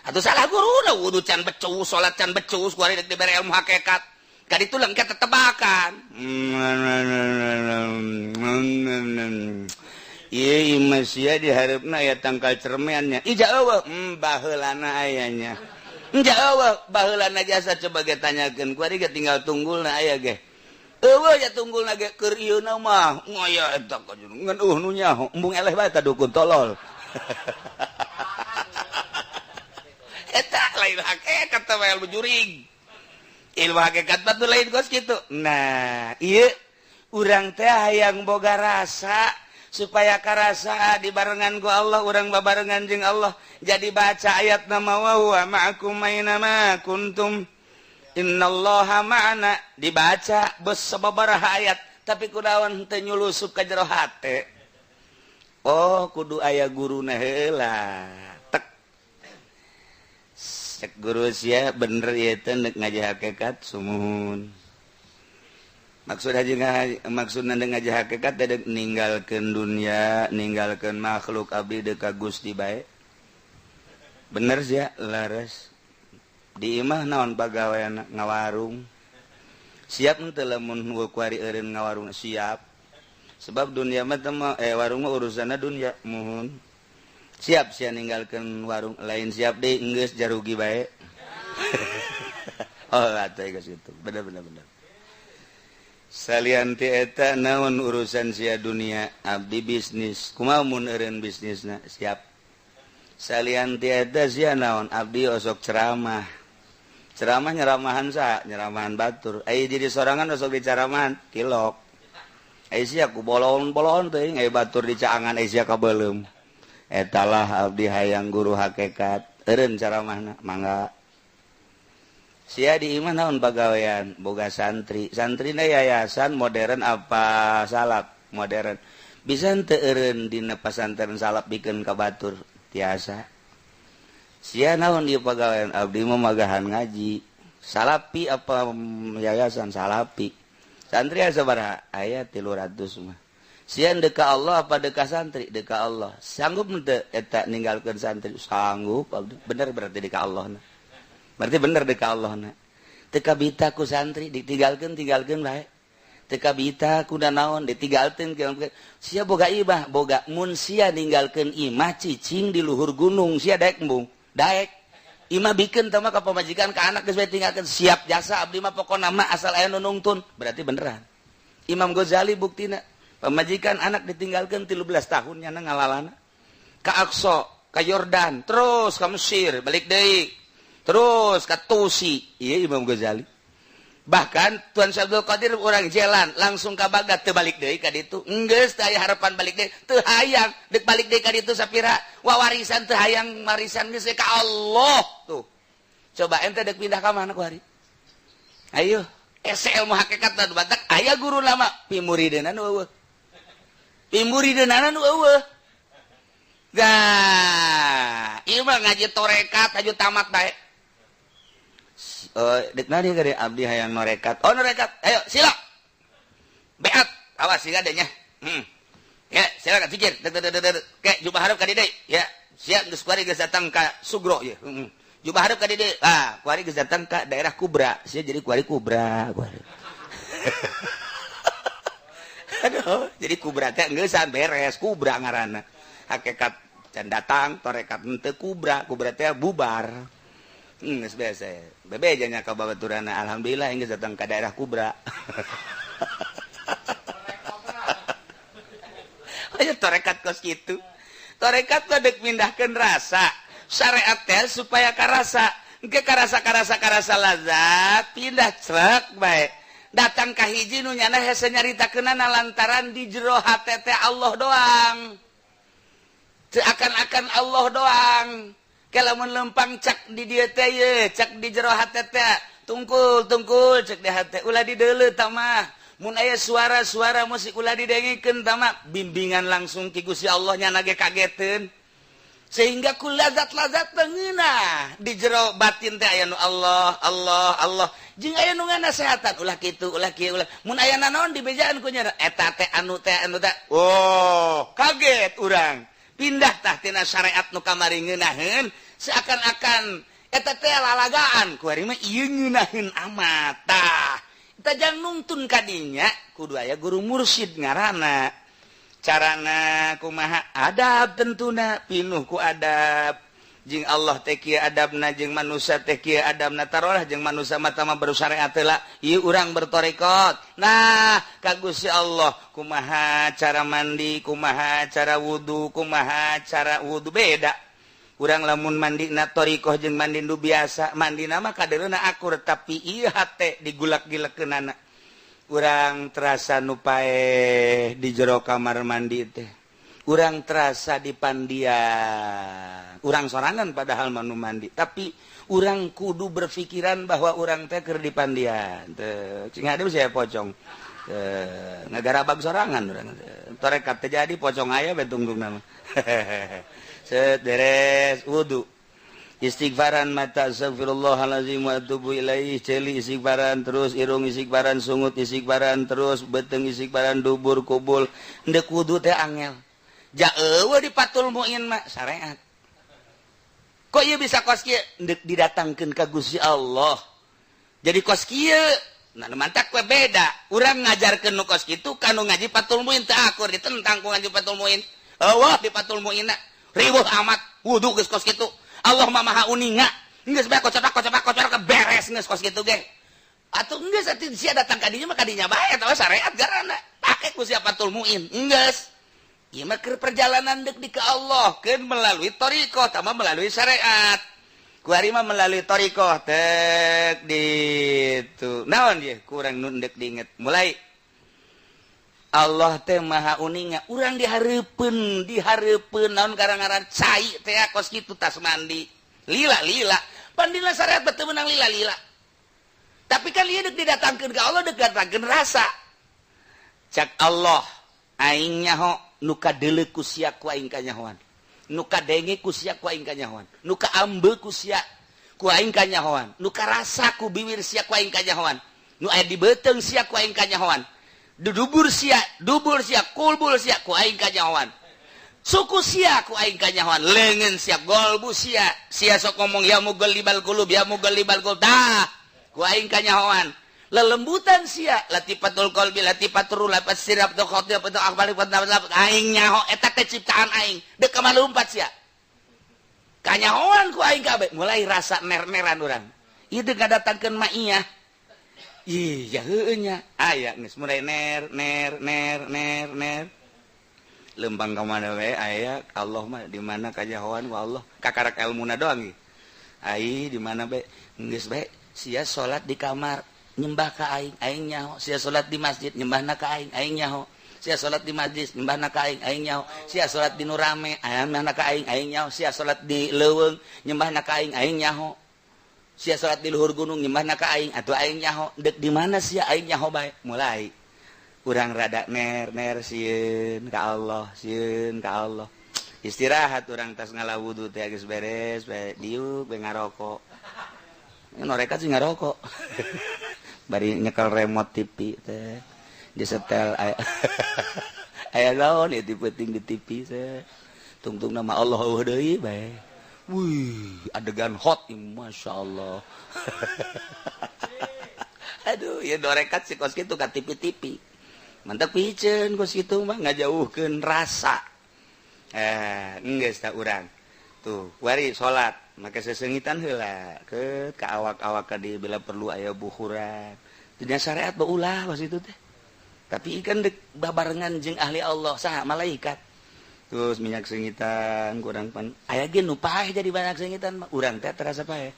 atuh salah guruna wudu can becus salat can becus ku ari dek dibere ilmu hakikat ka ditu lengket tetebakan ieu imah sia di hareupna aya tangkal cermeannya ija eueuh baheulana ayanya ija eueuh baheulana jasa coba ge tanyakeun ku ari ge tinggal tunggulna aya ge eueuh ya tunggulna ge keur ieuna mah ngaya eta ka ngan nu nyaho embung eleh bae ta dukun tolol eta lain hakikat teh ilmu jurig ilmu hakikat batu lain kos kitu nah ieu urang teh hayang boga rasa supaya karasa dibarengan ku Allah urang babarengan jeung Allah jadi baca ayat nama wa huwa ma'akum aina ma kuntum innallaha ma'ana dibaca beus sababaraha ayat tapi kunaon teu nyulusup ka jero hate oh kudu aya guruna heula tek cek guru sia bener ieu teh neuk ngaji hakikat sumuhun maksudna ngaji hakikat teh ninggalkeun dunya ninggalkeun makhluk abdi deuk ka Gusti bae bener sia laras di imah naon pagaweana ngawarung siap henteu lamun kuari eureun ngawarung siap sebab dunia mah teh warung mah urusanna dunya muhun siap sia ninggalkeun warung lain siap deui geus jarugi bae oh atuh geus kitu bener salian ti eta naon urusan sia dunia abdi bisnis kumaha mun eureun bisnisna siap salian ti eta sia naon abdi osok ceramah nyeramahan nyeramahan batur ai jadi sorangan osok dicaramahan kilok ai sia ku bolon teuing ai batur dicaangan ai sia kabeulem eta lah abdi hayang guru hakikat eureun caramahna mangga sia di imah naon pagawean boga santrina yayasan modern apa salap modern bisa teu eureun dina pasantren salap bikeun ka batur tiasa sia naon ieu pagawean abdi mah magahan ngaji salapi apa yayasan salapi santri aya sabaraha aya 300 mah sia deuk ka Allah apa deuk ka santri deuk ka Allah sanggup teu eta ninggalkeun santri sanggup abdi bener berarti deuk ka Allahna berarti bener deuk ka Allahna teu kabita ku santri ditinggalkeun bae teu kabita ku naon ditinggalkeun sia boga imah boga mun sia ninggalkeun imah cicing di luhur gunung sia daek embung daek Imah bikin tama ka pamajikan ka anak geus bae tinggalkeun siap jasa abdi mah pokona mah asal aya nu nungtun berarti beneran. Imam Ghazali buktina pamajikan anak ditinggalkeun 13 tahun nya ngalalana ka Aqsa ka Yordan terus ka Mesir balik deui terus ka Tusi ieu Imam Ghazali. Bahkan Tuan Abdul Qadir orang jalan langsung ka Baghdad teu balik deui ka ditu enggeus teu aya harapan balik deui teu hayang deuk balik deui ka ditu sapira wawarisan teu hayang warisan geus ka Allah tuh coba ente deuk pindah ka mana ku hari ayo ese ilmu hakikat dan batak aya guru lama pimurideuna nu eueuh pimurideuna nu eueuh gah ieu mah ngaji torekat aju tamat bae. Dek nadi gede abdi hayang norekat. Oh norekat, ayo sila. Beat, awas sih adanya. Ya silakan pikir. Kayak jubah harap kadi deh. Ya siap geus kuari geus datang ka Sugro ya. Jubah harap kadi deh. Ah kuari geus datang ka daerah Kubra. Sia jadi kuari Kubra. Kuari. Aduh, jadi Kubra teh geus beres Kubra ngaranna. Hakikat can datang torekat henteu Kubra. Kubra teh bubar. Geus biasa. Bebe aja nya ka babaturana alhamdulillah geus datang ka daerah Kubra. Aya torekat kos kitu. Torekat mah deuk mindahkeun rasa. Syariat teh supaya karasa. Engke karasa lazat pindah crek bae. Datang ka hiji nu nyana hese nyaritakeunana lantaran di jero hate teh Allah doang. Teu akan Allah doang. Kalamun lempang cak di dieu teh ye, cak di jero hate teh tungkul cek di hate ulah dideuleu tamah mun aya suara-suara musik ulah didengikeun tamah bimbingan langsung ti Gusti Allah nya nage kageteun sehingga ku lazat-lazat teungeunah di jero batin teh aya nu Allah jeung aya nu nganasehatan ulah kitu ulah kieu ulah mun aya nanaon dibejaan ku nya eta teh anu teh oh kaget urang pindah tah tina syariat nu kamari ngeunaheun seakan-akan eta teh lalagaan ku ari mah ieu ngeunaheun amat tah eta jang nungtun ka dinya kudu aya guru mursyid ngaranna carana kumaha adab tentuna pinuh ku adab jeung Allah teh kieu adabna jeung manusia teh kieu adabna tarolah jeung manusia mata mah baru syariat teh lah ieu urang bertorekot nah ka Gusti Allah kumaha cara mandi kumaha cara wudu kumaha cara wudu beda urang lamun mandina torikoh jeung mandi nu biasa mandina mah kadereuna akur tapi ieu hate digulak-gilekeunana urang terasa nu paeh di jero kamar mandi teh urang terasa di pandian urang sorangan padahal manu mandi tapi urang kudu berpikiran bahwa urang teh keur di pandian teu cing hade saya pocong ngagarabag sorangan urang torekat teh jadi pocong aya bae tungtungna mah set beres wudu istighfaran mata astagfirullahalazim wa atubu ilaih celi istighfaran terus irung istighfaran sungut istighfaran terus beteng istighfaran dubur kubul ndek wudu teh angel ja eueuh di patul muin mah syariat kok ieu bisa kos kieu ndek didatangkeun ka Gusti Allah jadi kos kieu nah mantak we beda urang ngajarkeun nu kos kitu kanu ngaji patul muin teu akur ditentang ku ngaji patul muin eueuh di patul muinna riweuh amat wudu geus kos kitu Allah mah maha uninga geus bae kocok beres geus kos kitu ge atuh geus atuh sia datang ka dinya mah ka dinya bae eta syariat garana pake ku sia patul muin geus ieu mah keur perjalanan deuk di ka Allah keun melalui thariqah tama melalui syariat ku ari mah melalui thariqah teh ditu naon ieu kurang nu deuk diinget mulai Allah teh maha uninga urang dihareupeun naon karangaran cai teh kos kitu tas mandi lila pandina syariat teu meunang lila tapi kan ieu deuk didatangkeun ka Allah deuk datangkeun rasa cak Allah aing nyaho nu kadeuleu ku sia ku aing kanyahoan nu kadenge ku sia ku aing kanyahoan nu kaambeu ku sia ku aing kanyahoan nu karasa ku bibir sia ku aing kanyahoan nu aya di beuteung sia ku aing kanyahoan dubur sia kulbul sia ku aing kanyahoan suku sia ku aing kanyahoan leungeun sia golbu sia sok ngomong ya mugol libal qulub dah ku aing kanyahoan lelembutan sia latifatul qalbi latifatul lapat sirap tu khotib tu akbali aing nyaho eta teh ciptaan aing deuk ka malumpat sia kanyahoan ku aing kabeh mulai rasa ner-neran urang ieu teh ngadatangkeun ma'iyah iya heueuh nya aya geus mulai ner lempang ka mana we aya Allah mah di mana kanyahoan ku Allah kakarak ilmuna doang ieu ai di mana be geus bae sia salat di kamar nyembah ka aing nyaho sia salat di masjid nyembahna ka aing nyaho sia salat di majlis nyembahna ka aing nyaho sia salat di nu rame nyembahna ka aing nyaho sia salat di leuweung nyembahna ka aing nyaho sia salat di luhur gunung nyembahna ka aing atuh aing nyaho deuk di mana sia aing nyaho bae mulai urang rada ner sieun ka Allah istirahat urang tas ngalawudu teh geus beres bae diuk bae ngarokok norekat sih ngarokok bari nyekel remote TV teh disetel aya naon ieu penting di TV teh tungtung nama Allah deui bae wih adegan hot masyaallah aduh ya norekat si kos kitu ka TV mantap piceun kos kitu mah ngajauhkeun rasa geus tah urang tuh wari salat make sesengitan heula ke ka awak-awak ka dieu bila perlu aya buhuran dina syariat beulah kos itu teh tapi ikan dek babarengan jeung ahli Allah saha malaikat terus minyak sengitan kurang pan aya ge nu paeh jadi banyak sengitan mah urang teh terasa paeh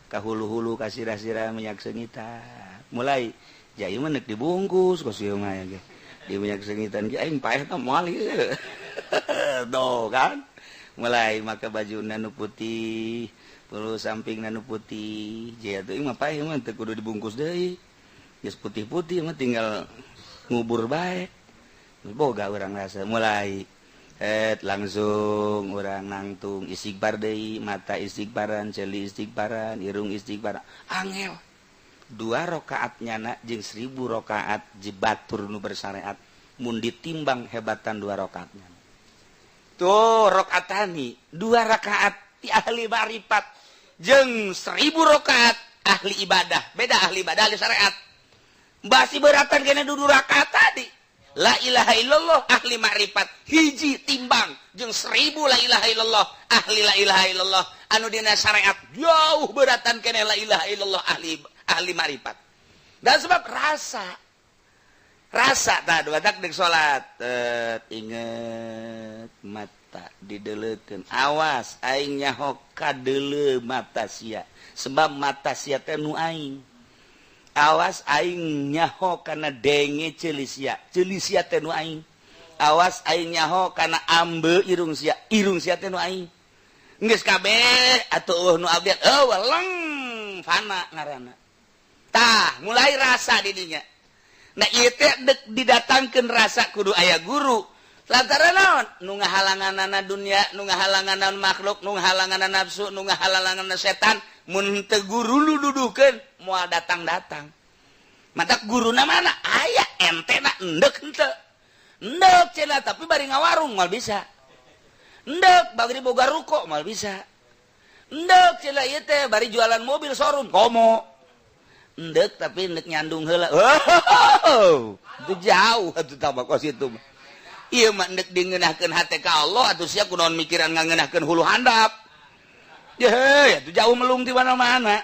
ka hulu-hulu ka sirah-sirah minyak sengitan mulai jadi mah neuk dibungkus kos ieu mah ge di minyak sengitan ge aing paeh tah moal ieu doh kan mulai make bajuna nu putih terus sampingna nu putih jadi atuh mah paeh mah teu kudu dibungkus deui geus putih-putih mah tinggal ngubur bae boga urang rasa mulai langsung urang nangtung istighfar deui mata istighfaran ceuli istighfaran irung istighfar angel 2 rakaat nyana jeung 1000 rakaat jibatur nu bersyariat mun ditimbang hebatan 2 rakaatnya tuh rakaatani 2 rakaat ti ahli ma'rifat jeung 1000 rakaat ahli ibadah beda ahli ibadah ahli syariat basi beratan kena 2 rakaat tadi la ilaha illallah ahli ma'rifat hiji timbang jeung 1000 la ilaha illallah ahli la ilaha illallah anu dina syariat jauh beratan kena la ilaha illallah ahli ma'rifat dan sebab rasa tah badak deuk salat inget mata dideleukeun awas aing nyaho kadeuleu mata sia sebab mata sia teh nu aing awas aing nyaho kana denge ceuli sia teh nu aing awas aing nyaho kana ambe irung sia teh nu aing geus kabeh atuh nu abdi weleng fana ngaranna tah mulai rasa di dinya nah ieu teh didatangkeun rasa kudu aya guru lantaran naon nu ngahalanganana dunya nu ngahalanganana makhluk nu ngahalanganana nafsu nu ngahalanganana setan mun teu guru lu duduhkeun moal datang mata guruna mana aya entena endek henteu endek cenah tapi bari ngawarung moal bisa endek bari boga ruko moal bisa endek cenah ieu teh bari jualan mobil showroom komo endek tapi endek nyandung heula itu jauh atuh tambah kos itu mah ieu mah endek dingeunahkeun hate ka Allah atuh sia kunaon mikiran ngangeunahkeun hulu handap ya itu jauh melung di mana-mana.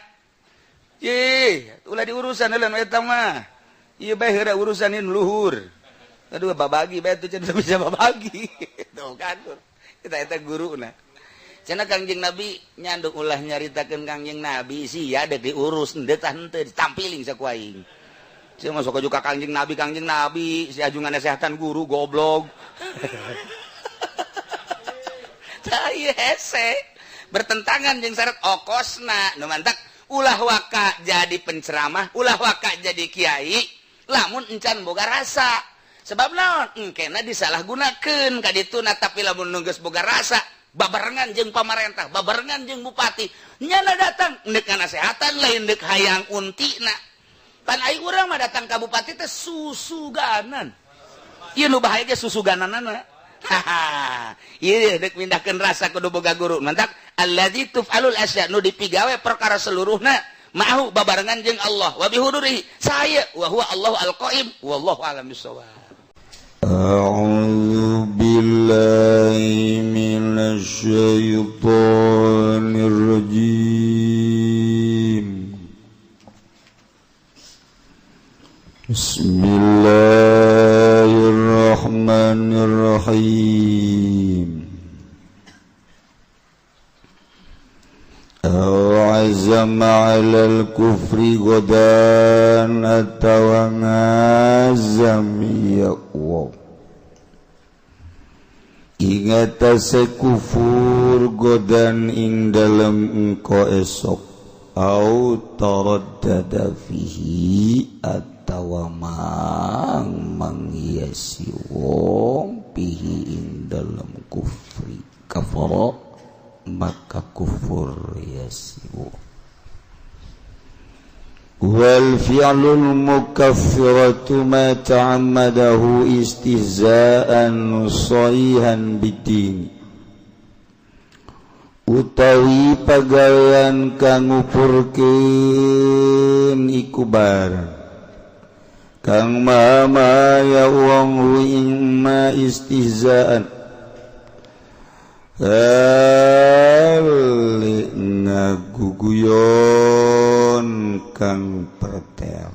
Ulah diurusan heula eta mah. Ieu bae heura urusan ieu luhur. Aduh babagi bae teh cenah bisa babagi. Tuh kan. Kita eta guruna. Cenah Kangjeng Nabi nyandung ulah nyaritakeun Kangjeng Nabi sia deuk diurus henteu tah henteu ditampiling saku aing. Sia masuk ka Kangjeng Nabi si ajungan nasehatan guru goblok. Tah ieu hese. Bertentangan jeung syarat okosna nu mantak ulah waka jadi penceramah ulah waka jadi kiai lamun encan boga rasa sebab naon engkena disalahgunakeun ka dituna tapi lamun geus boga rasa babarengan jeung pamarentah babarengan jeung bupati nyana datang neuk ngasehatan lain deuk hayang untina pan aing urang mah datang ka bupati teh susuganan ieu nu bahaya ge susugananana haha ieu deuk mindahkeun rasa kudu boga guru mantap alladzi tuf'alul asya nu dipigawe perkara seluruhna ma'hu babarengan jeung Allah wa bihudurihi saya wa huwa Allahu al-qaim wallahu a'lam bissawab. A'udzu billahi minasy syaithanir rajim. Azama alal kufri godan atawa ngazam ya Allah. Ingat kufur godan ing dalam engkau esok au taraddada fihi atawa manghiasi wong fihi ing dalam kufri kafara maka kufur yasiwu wal fi'lul mukaffiratu ma ta'ammadahu istihza'an saihan bidin utawi pagawean kang ngupurkeun iku barang kang mamaya wong ing ma istihza'an ngaguguyon kang pertel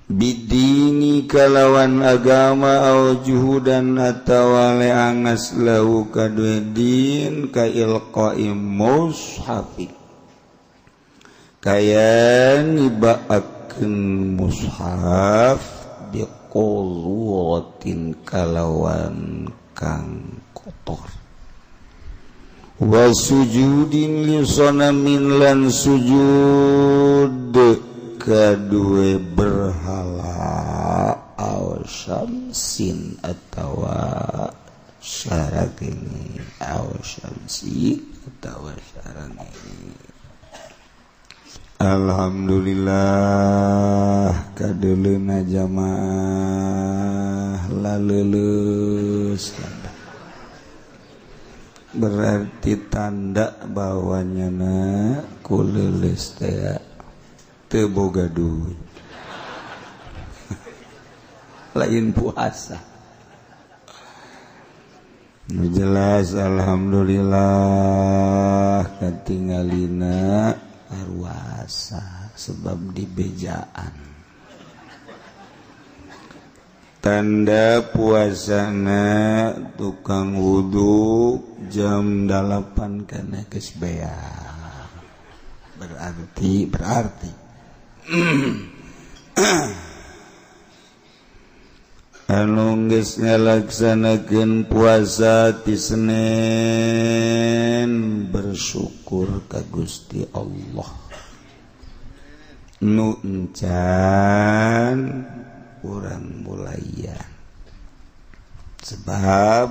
bidini kalawan agama au juhudan atawa leangas lahu kadue din ka ilqa'i mushafi kaya nibaakeun mushaf biqulwatin kalawan kang kotor wa sujudin li sanamin lan sujud kadue berhala aw syamsin atawa syaragini aw syamsi atawa syaragini. Alhamdulillah kadeulina jamaah laleulus berarti tanda bahwanya kuleuleus teh teu boga duit lain puasa nu jelas alhamdulillah katingalina arwasa sebab dibejaan tanda puasana tukang wudu jam 8 kana geus beak berarti anu geus ngalaksanakeun puasa ti Senin bersyukur ka Gusti Allah nu encan urang mulayan sebab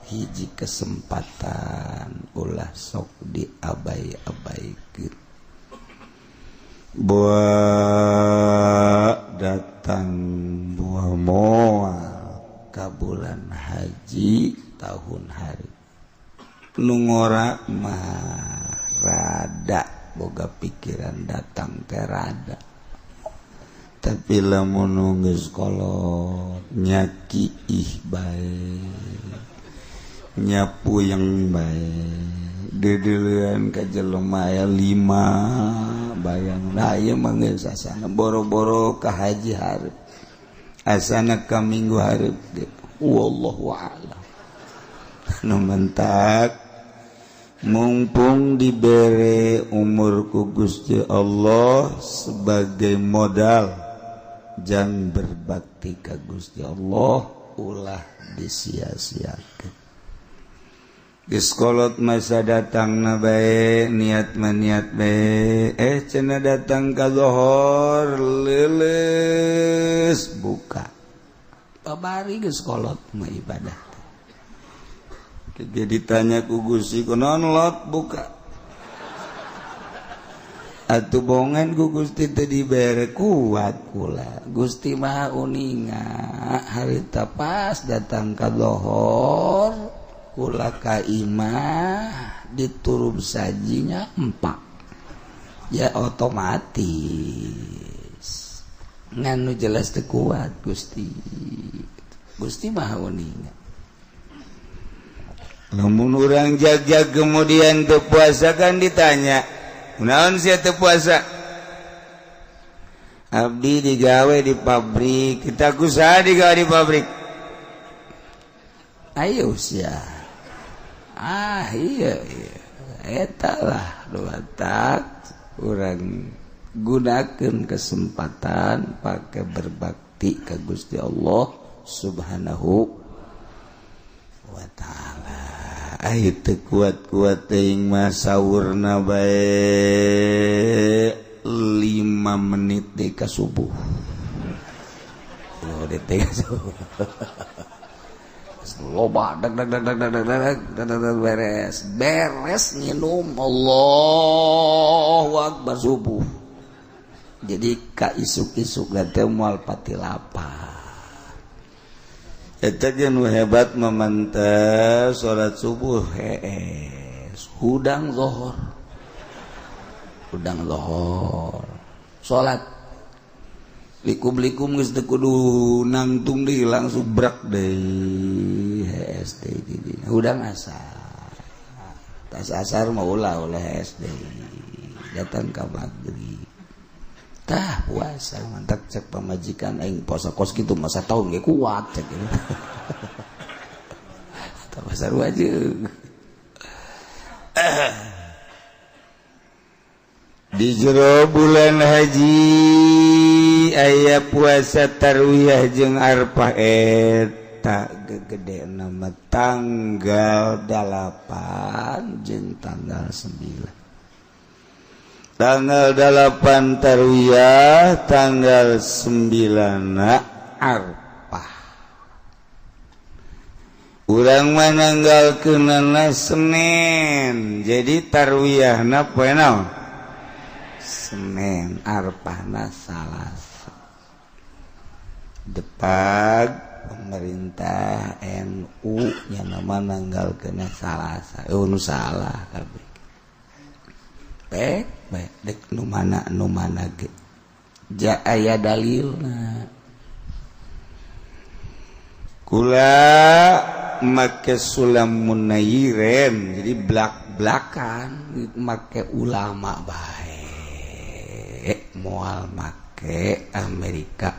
hiji kesempatan ulah sok diabai-abaikeun buah datang buah moal ka bulan haji tahun hari nu ngora mah rada boga pikiran datang teh rada tapi lamun geus kolot nyaki ih bae nyapu yang bae dedeuleun ka jelema aya 5 bayang nah ieu mah geus asana boro-boro ka haji hareup asana ka minggu hareup ge wallahu a'lam nu mentak mumpung dibere umur ku Gusti Allah sebagai modal jangan berbakti ka Gusti Allah ulah disia-siakeun geus kolot masa datangna bae niat bae cenah datang ka zuhur leuleus buka babari geus kolot mah ibadah jadi tanya ku Gusti kunaon lot buka atuh bongan ku Gusti teu dibere kuat kula Gusti mah uninga harita pas datang ka zuhur kula ka imah diturub sajinya 4 ya otomatis nganu jelas teu kuat Gusti mah uninga lamun urang jag-jag kemudian teu puasa kan ditanya kunaon sia teu puasa abdi digawe di pabrik kita kusaha digawe di pabrik ayo sia iya eta lah duatak urang gunakeun kesempatan pakai berbakti ka Gusti Allah Subhanahu wa taala. Aya teu kuat-kuat teuing mah saurna bae 5 menit deui ka subuh. Oh, deui ka subuh. Loba dag beres nginum Allahu Akbar subuh. Jadi ka isuk-isuk teh moal pati lapar. Eta ge nu hebat mamantah salat subuh hudang zuhur. Salat likum-likum geus teu kudu nangtung deui langsung brak deui SD di hudang asar. Tas asar mah ulah SD datang ka maghrib. Tah puasa mantap cek pamajikan aing puasa kos kitu masa tahun ge kuat cek gitu. Tah pasar wajib. Di jero bulan haji aya puasa tarwiyah jeung arfah eta gegede nama tanggal 8 jeung tanggal 9. Tanggal 8 tarwiyah, tanggal 9 arfah. Urang mananggalkeunana Senin, jadi tarwiyahna poe naon? Senin, arfahna Salasa. Depag pemerintah NU nya nama nanggalkeunna Salasa. Nu salah kabeh. Baik dek nu mana ge ja aya dalilna kula make sulamun nairen jadi blak-blakan make ulama bae moal make Amerika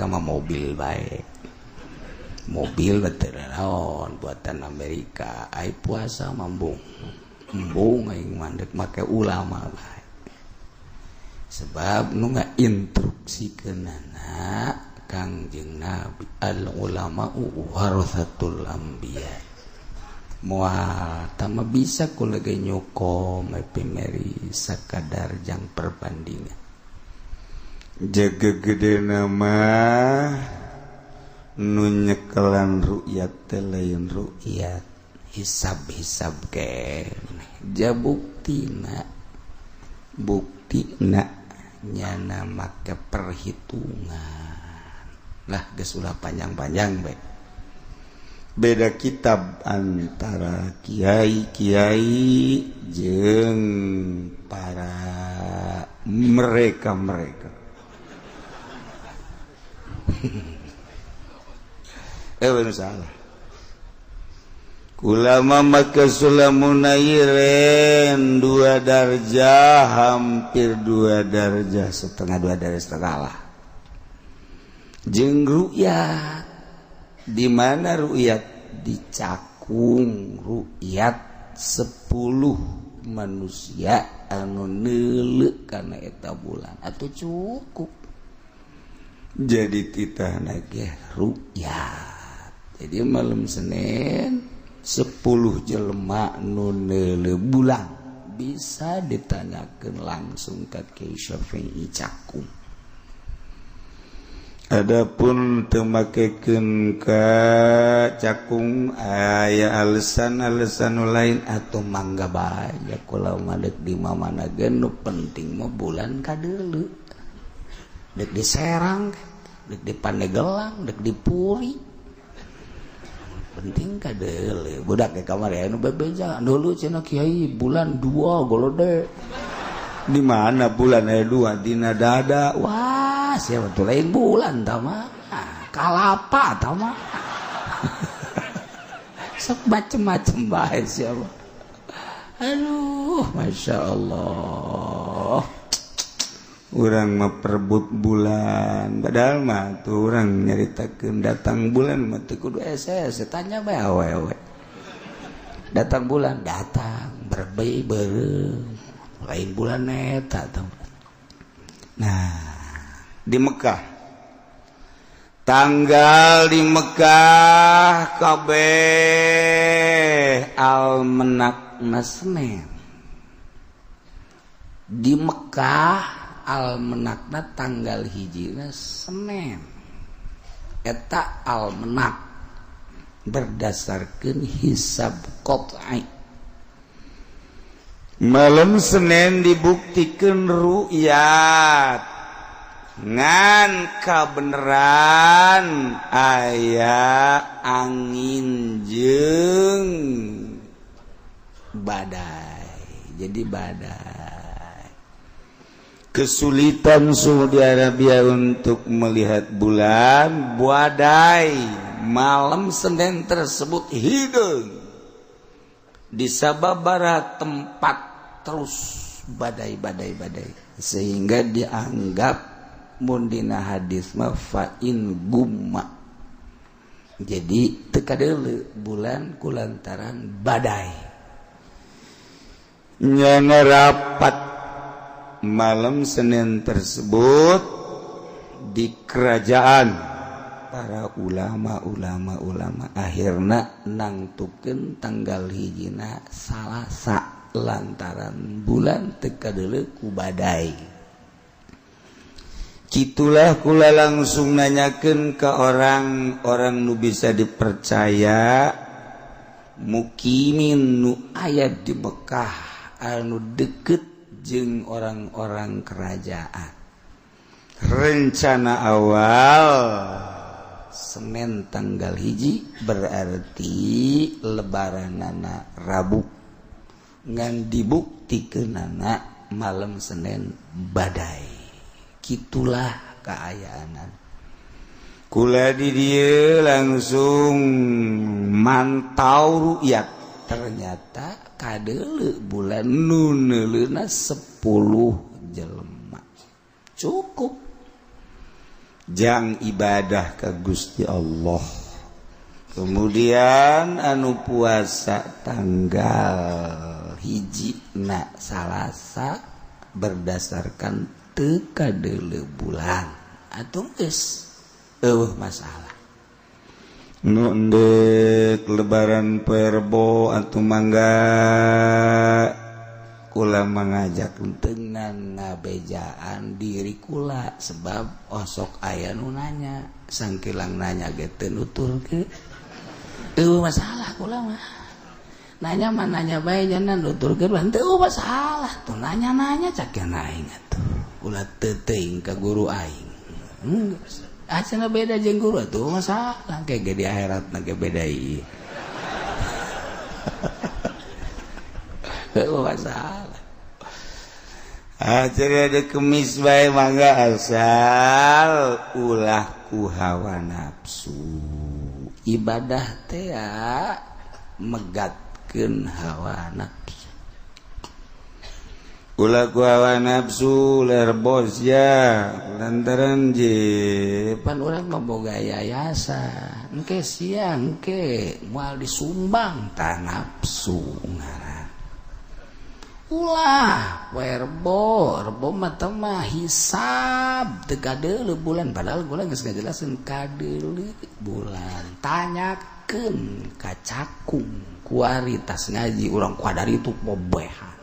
mah mobil bae mobil betul naon buatan Amerika ai puasa mambung aing mandek make ulama bae sebab nu ngainstruksikeunana Kangjeng Nabi al ulama warathatul anbiya moal tama bisa kula ge nyukom pemeri sakadar jang perbandingan jaga gede nama nu nyekelan ru'yat teh lain ru'yat hisab ke ja buktina nyana make perhitungan lah geus ulah panjang-panjang bae beda kitab antara kiai jeung para mereka bener salah ulama maka sulamun nairen 2 darjah hampir 2 darjah setengah 2 darjah setengah lah jeung ru'yat di mana ru'yat dicakung ru'yat 10 manusia anu neuleuh kana eta bulan atuh cukup jadi titahna ge ru'yat jadi malam Senin 10 jelema nu neuleuh bulan bisa ditanyakeun langsung ka Kiai Syafi'i cakung. Adapun teu makekeun ka cakung aya alasan lain atuh mangga bae kula mah deuk di mamana ge nu penting mah bulan kadeuleu. Deuk di Serang, deuk di Pandeglang, deuk di Puri. Penting kadeuleu budak ke kamar ya nu bebeja dulu cenah kiai bulan 2 golode di mana bulan aya 2 dina dada wah sia betul lain bulan tah mah kalapa tah mah sok macem-macem bae sia aduh masyaallah urang memperebut bulan padahal mah tuh urang nyaritakeun datang bulan mah teu kudu SS tanya bae awewe datang bulan datang berbei beureuh lain bulan eta tah. Nah di Mekah tanggal di Mekah kabeh almanakna Senin di Mekah almanakna tanggal hijina Senin eta almanak berdasarkan hisab qat'i malam Senin dibuktikan ru'yat ngan kabeneran aya angin jeung badai jadi badai kesulitan Saudi Arabia untuk melihat bulan badai malam Senin tersebut hideung di sababaraha tempat terus badai sehingga dianggap mundina hadis mah fa'in gumma jadi teu kadeuleu bulan kulantaran badai nya rapat malam Senin tersebut di kerajaan para ulama akhirna nangtukeun tanggal hijina Salasa lantaran bulan teu kadeuleu ku badai. Kitulah kula langsung nanyakeun ka orang-orang nu bisa dipercaya mukimin nu aya di Mekah anu deket jeung orang-orang kerajaan. Rencana awal Senin tanggal hiji berarti lebaranana Rabu ngan dibuktikeunana malam Senin badai. Itulah keayaanan kula di dieu langsung mantau ru'yat ternyata kadeuleu bulan nu neuleuna 10 jelema cukup jang ibadah ka Gusti Allah kemudian anu puasa tanggal hijina Salasa berdasarkan teu kadeuleu bulan atuh geus eueuh masalah nu endek lebaran poe Rebo atuh mangga kula mangajak dengan ngabejaan diri kula sebab osok aya nu nanya sangkilang nanya ge teu nuturkeun eueuh masalah kula mah nanya mah nanya bae jangan nuturkeun teu masalah tuh nanya-nanya cakeun aing atuh ulah teuing ka guru aing. Acana beda jeung guru atuh masalah kayak di akhiratna ge beda ieu. Heuh masalah. Acana ada kemis bae mangga asal ulah ku hawa nafsu. Ibadah teh megatkeun hawa nafsu. Ulah ku hawa nafsu ler bos ya lantaran je pan urang mah boga yayasan engke sia engke moal disumbang tah nafsu ngaran ulah poe Rebo mah teh mah hisab teu kadeuleu bulan padahal kula geus ngajelaskeun kadeuleu bulan tanyakeun ka cakung kualitas ngaji urang kuadari itu bobehan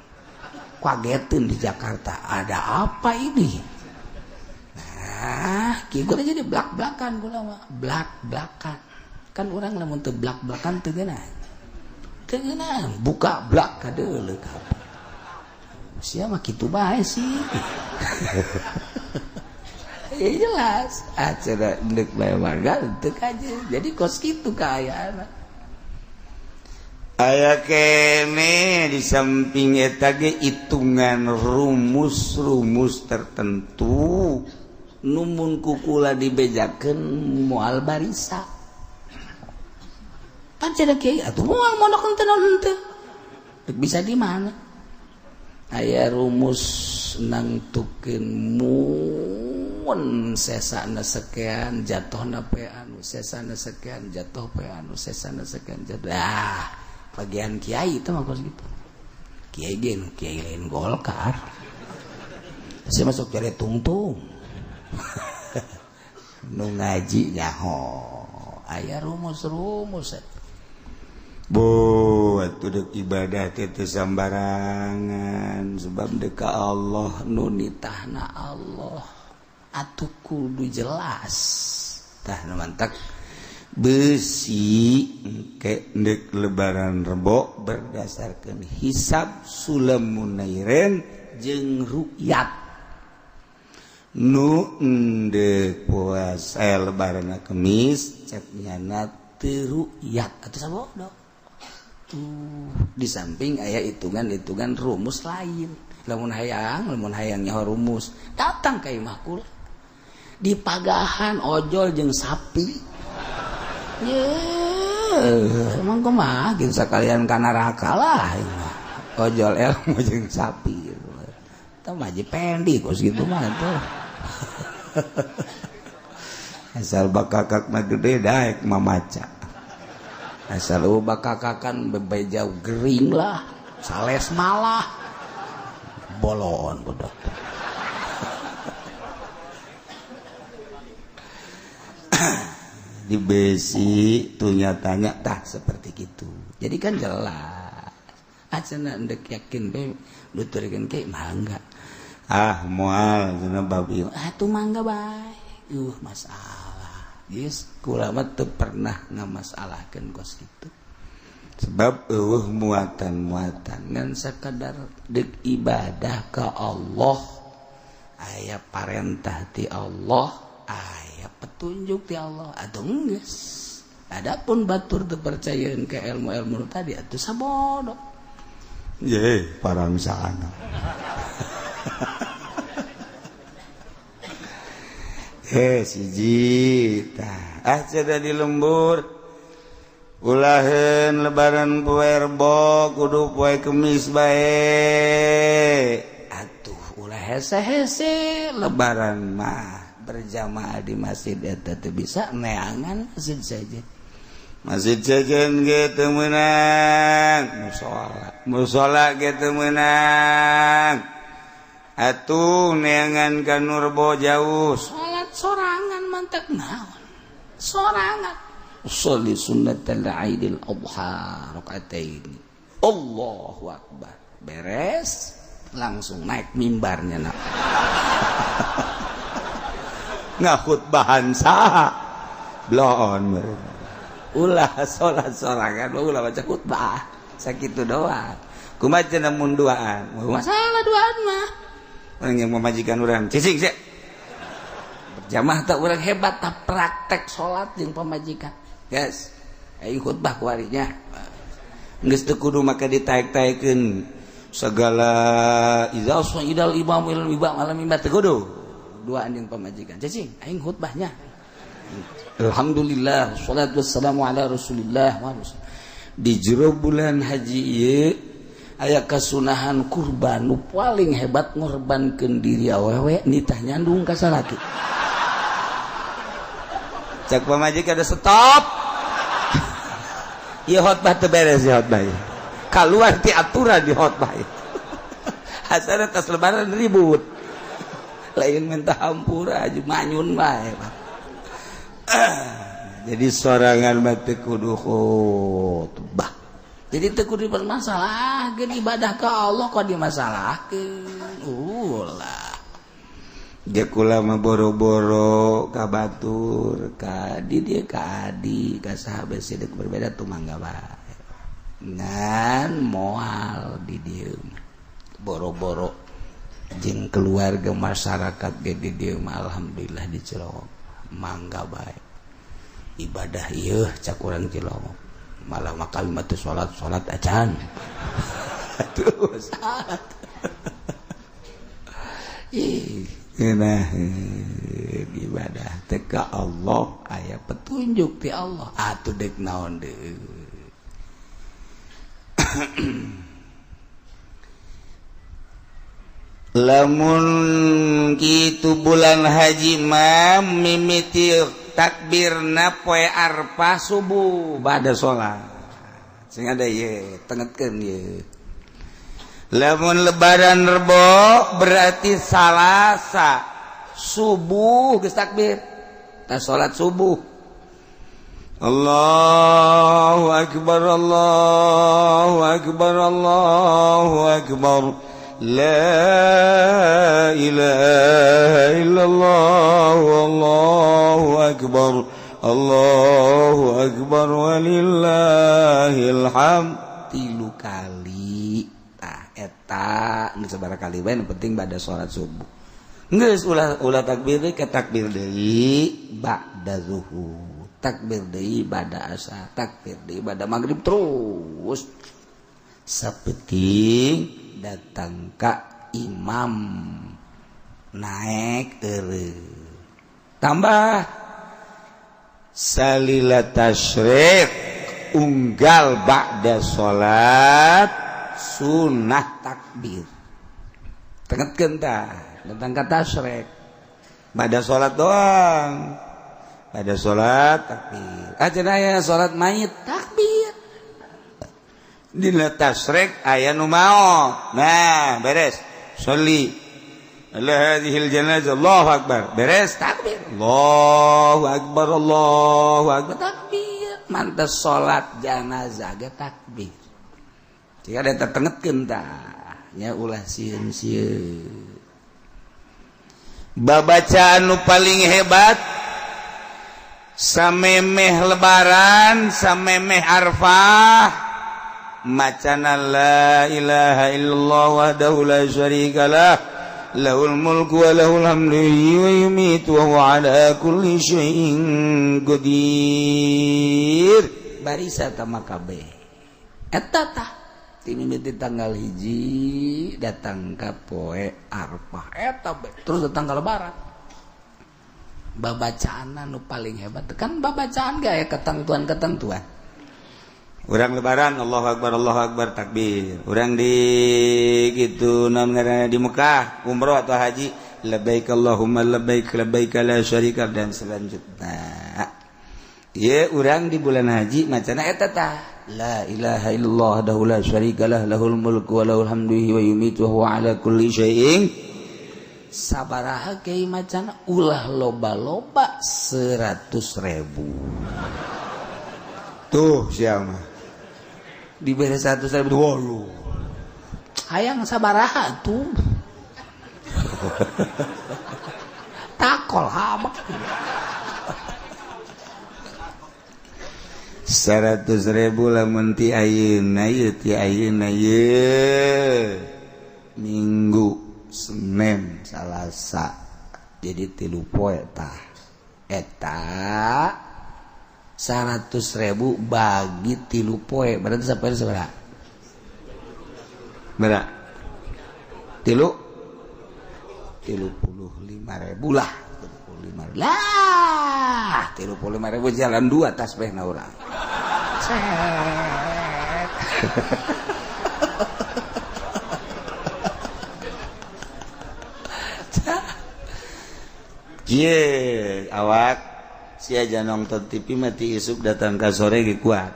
kagetin di Jakarta ada apa ini nah gula jadi blak-blakan gula mah blak-blakan kan orang lamun teu blak-blakan teu geunah buka blak kadeuleu ka sia mah kitu bae sih ya jelas acara endek bae warga teu kaje jadi kos kitu kaayaana aya kene di samping eta ge hitungan rumus-rumus tertentu numun kukula dibejakeun moal barisa pan cenah kiai atuh moal mondok henteu bisa di mana aya rumus terus nangtukeun mun sesana sekean jatuhna pe anu sesana sekean jatuh pe anu sesana sekean jatuh bagian kiai itu mah gitu kiai gen kiai lain Golkar saya masuk cari tungtung nu ngaji nyaho aya rumus-rumus atuh dek ibadah teh teu sambarangan sebab deuk ka Allah nu nitahna Allah atuh kudu jelas tah nu mantak besi ke dek lebaran rebo berdasarkan hisab sulamunairen jeung ru'yat nu endek puasa lebaran kemis cek nyana teu ru'yat atuh sabodo tuh di samping aya hitungan rumus lain lamun hayang nyaho rumus datang ka imah kula di pagahan ojol jeung sapi emang kumaha gitu sakalian ka neraka lah ojol ilmu jeung sapi tah maji pendi kos gitu mah tuh asal bakakak mah gede daek mamaca asal bakakakan bebeja gering lah sales malah bolon bodoh di besi tuh nyatanya tak seperti gitu jadi kan jelas cenah endek yakin be nuturkeun ke mangga moal cenah babi tuh mangga bae masalah yes kula mah teu pernah ngamasalahkeun kos kitu sebab muatan ngan sakadar deuk ibadah ka Allah aya parentah ti Allah aya petunjuk ti Allah atuh geus adapun batur teu percayaeun ka ilmu-ilmu tadi atuh sabodo parang saana siji tah cenah di lembur ulaheun lebaran poe rebo kudu poe kemis bae atuh ulah hese-hese lebaran mah berjamaah di masjid eta teu bisa neangan masjid saja masjid sejen ge teu meunang musola ge teu meunang atuh neangan ka nu rebo jauh sorangan mantek naon sorangan sholli sunnatal aidil adha rakaataini Allahu akbar beres langsung naik mimbarnya nak ngakutbahan saha blon ulah salat sorangan ulah baca khutbah sakitu doang kumaha cenah mun duaan masalah duaan mah orang yang memajikan urang cicing sih jamaah tak orang hebat tak praktek sholat jeung pamajikan guys aing khutbah kuarinya geus teu kudu maka ditaek-taekeun segala idal imam ilal mimbar malam mimbar teu kudu duaan jeung pamajikan cicing aing khutbahnya alhamdulillah sholatu wassalamu ala rasulillah di jero bulan haji ieu aya kasunahan kurban nu paling hebat ngorbankeun diri awewe nitah nyandung ka salaki cak pamajikan ada stop ieu khotbah teu beres ya khotbah kaluar ti aturan di khotbah asana tas lebaran ribut lain minta hampura aja manyun bae jadi sorangan mah teu kudu khotbah jadi teu kudu dipermasalahkeun ibadah ka Allah kok dimasalahkeun ulah dia kula mah boro-boro ka batur ka di dia ka adi ka sahabat sedek berbeda tuh mangga bae ngan moal di dieu boro-boro jeung keluarga masyarakat ge di dieu mah alhamdulillah di Cilongok mangga bae ibadah ieu cak urang Cilongok malah kalimat salat acan atuh salat nah ibadah teka Allah aya petunjuk ti Allah atuh dek naon deui lamun kitu bulan haji mah mimiti takbirna poe arfah subuh bada salat sing ada ye tengetkeun ye lamun lebaran rebo berarti salasa subuh geus takbir ta salat subuh Allahu akbar Allahu akbar Allahu akbar La ilaha illallah Allahu akbar Allahu akbar walillahil hamd 3 kali tah eta nu sabaraha kali bae nu penting bada salat subuh geus ulah takbir deui ka takbir deui ba'da zuhur takbir deui bada asar takbir deui bada maghrib terus sapenting datang ka imam naik tambah salila tasyrif unggal ba'da salat sunnah takbir tengetkeun tah datang ka tasyrif ba'da salat doang ba'da salat takbir ajeuna aya salat mayit takbir dina tasrek aya nu maot nah beres sholli ala hadhil janazah Allahu akbar beres takbir Allahu akbar takbir mantes salat janazah ge takbir jika ada tertengetkeun tah nya ulah sieun-sieun babacaan nu paling hebat samemeh lebaran samemeh arfah macana la ilaha illallah wahdahu la syarikalah lahul mulku wa lahul hamdu wa yumitu wa huwa ala kulli syai'in qadir barisa tama kabeh eta tah ti mimiti tanggal 1 datang ka poe arfah eta terus datang ka lebaran babacaanna nu paling hebat kan babacaan ge aya ketentuan urang lebaran Allahu akbar takbir urang di kitu namanya di Mekah umroh atau haji labbaik Allahumma labbaik la syarika dan selanjutnya ye urang di bulan haji macana eta tah la ilaha illallah wahdahu la syarikalah lahul mulku wa lahul hamdu wa yumitu wa huwa ala kulli syai'in sabaraha kieu macana ulah loba-loba 100.000 tuh siapa diberi 100.000 walu hayang sabaraha tuh takol habak 100.000 lamun ti ayeuna ye Minggu Senin Salasa jadi 3 poe tah eta 100.000 bagi 3 poe berarti sampai sabaraha? Berapa? 35.000 lah. 35.000 lah. 35.000 jalan 2 tasbihna urang. Ye awak si aja nonton TV mati isuk datang ke sore ge kuat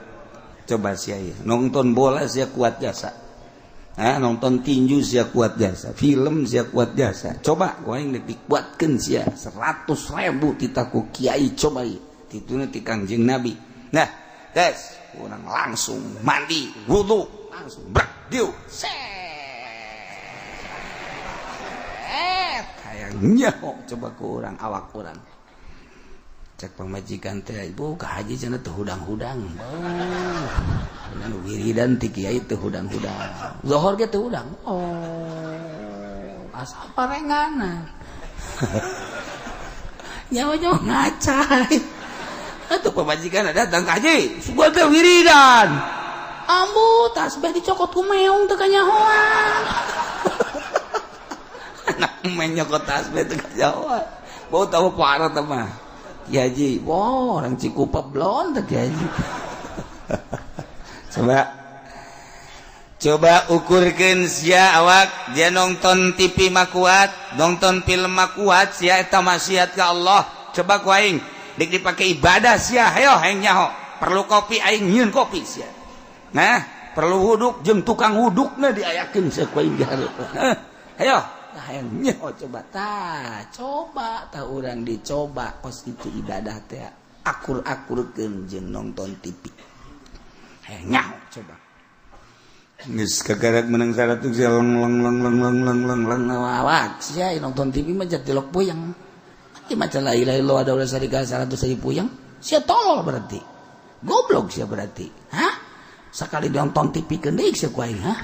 coba si aya nonton bola sia kuat jasa nonton tinju sia kuat jasa film sia kuat jasa coba goeng dikuatkeun sia 100.000 titaku kiai coba ieu dituna ti Kangjeng Nabi nah guys urang langsung mandi wudu langsung brak diu set hayangnya coba ku urang awak urang cek pamajikan teh ibu ka haji cenah teu hudang-hudang dan wiridan ti kiai teu hudang-hudang zuhur ge teu hudang asal parengana nyawa ngacai atuh pamajikan datang ka haji subuh teh wiridan ambu tasbih dicokot ku meong teu kanyahoan anak main nyokot tasbih teu kanyahoan bau tahu parah teh mah Ki Haji, wow orang Cikupa blon tak Ki Haji. Coba coba ukurkeun sia awak dia nonton TV mah kuat nonton film mah kuat sia eta maksiat ka Allah coba ku aing dik dipake ibadah sia hayo aing nyaho perlu kopi aing nyieun kopi sia nah perlu wuduk jeung tukang wudukna diayakeun sia ku aing hayo aing nyaho coba tah urang dicoba kos itu ibadah teh akur-akurkeun jeung nonton TV hayo nyaho coba geus kagarak menang 100 lang awak sia nonton TV mah jatilok puyeng ieu macan la ilaha illallah ada ulah sarika 100 ribu puyeng sia tolol berarti goblok sia berarti hah sakali nonton TV keundeuk sia ku aing hah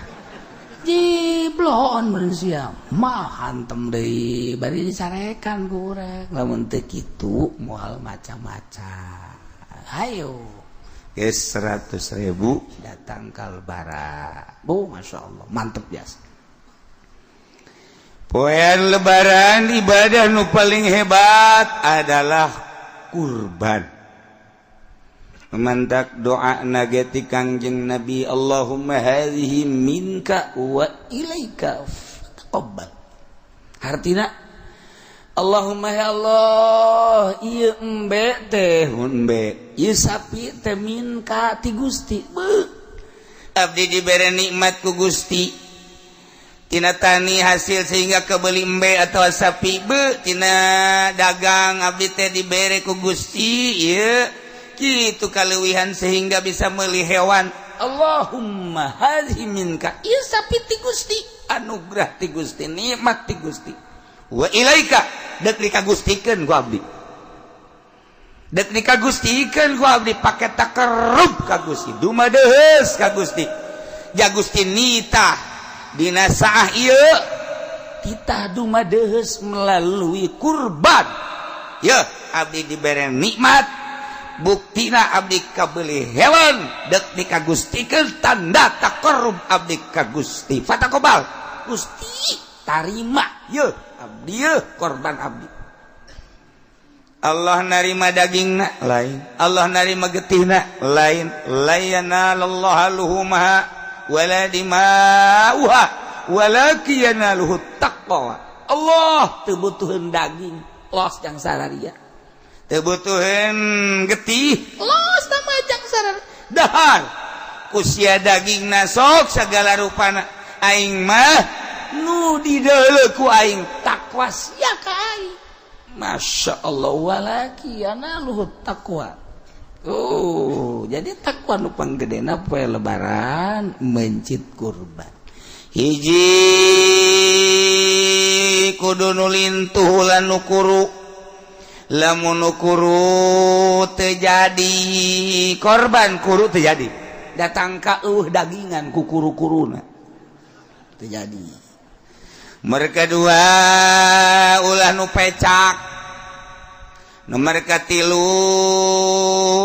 jibloon meureun sia mah hantem deui bari dicarekan ku urang lamun teu kitu moal macam-macam hayo Yes, 100.000 datang Kalbara. Masya Allah, mantep biasa. Poean Lebaran ibadah nu paling hebat adalah kurban. Memantak doa nageti Kangjeng Nabi Allahumma hadhihi minka wa ilaika taqabbal. Artina Allahumma ya Allah ieu embe teh embe ieu sapi teh minka ti Gusti abdi dibere nikmat ku Gusti tina tani hasil sehingga kebeuli embe atau sapi tina dagang abdi teh dibere ku Gusti ieu kitu kaleuwihan sehingga bisa meuli hewan Allahumma hadhihi minka ieu sapi ti Gusti anugerah ti Gusti nikmat ti Gusti wa ilaika dek dikagustikeun ku abdi dek dikagustikeun ku abdi pake takarrub ka Gusti dumadeus ka Gusti ja Gusti nitah dina saah ieu titah dumadeus melalui kurban ye abdi dibere nikmat buktina abdi kabeuli hewan dek dikagustikeun tanda takarrub abdi ka Gusti fataqobal Gusti tarima ye abdi korban abdi Allah narima dagingna lain Allah narima getihna lain layanallaha luhumaha wala dimauha walakin yanaluhu taqwa Allah teu butuheun daging los jang sararia teu butuheun getih los tama jang sararia dahar ku sia dagingna sok sagala rupana aing mah nu dideuleu ku aing takwa sia ka aing masya Allah walakiana luhut takwa jadi takwa nu panggedena poe lebaran mencit kurban hiji kudu nu lintuh lan nu kuru lamun nu kuru teu jadi korban kuru teu jadi datang ka dagingan ku kuru-kuruna teu jadi mereka dua ulah nu pecak nomor katilu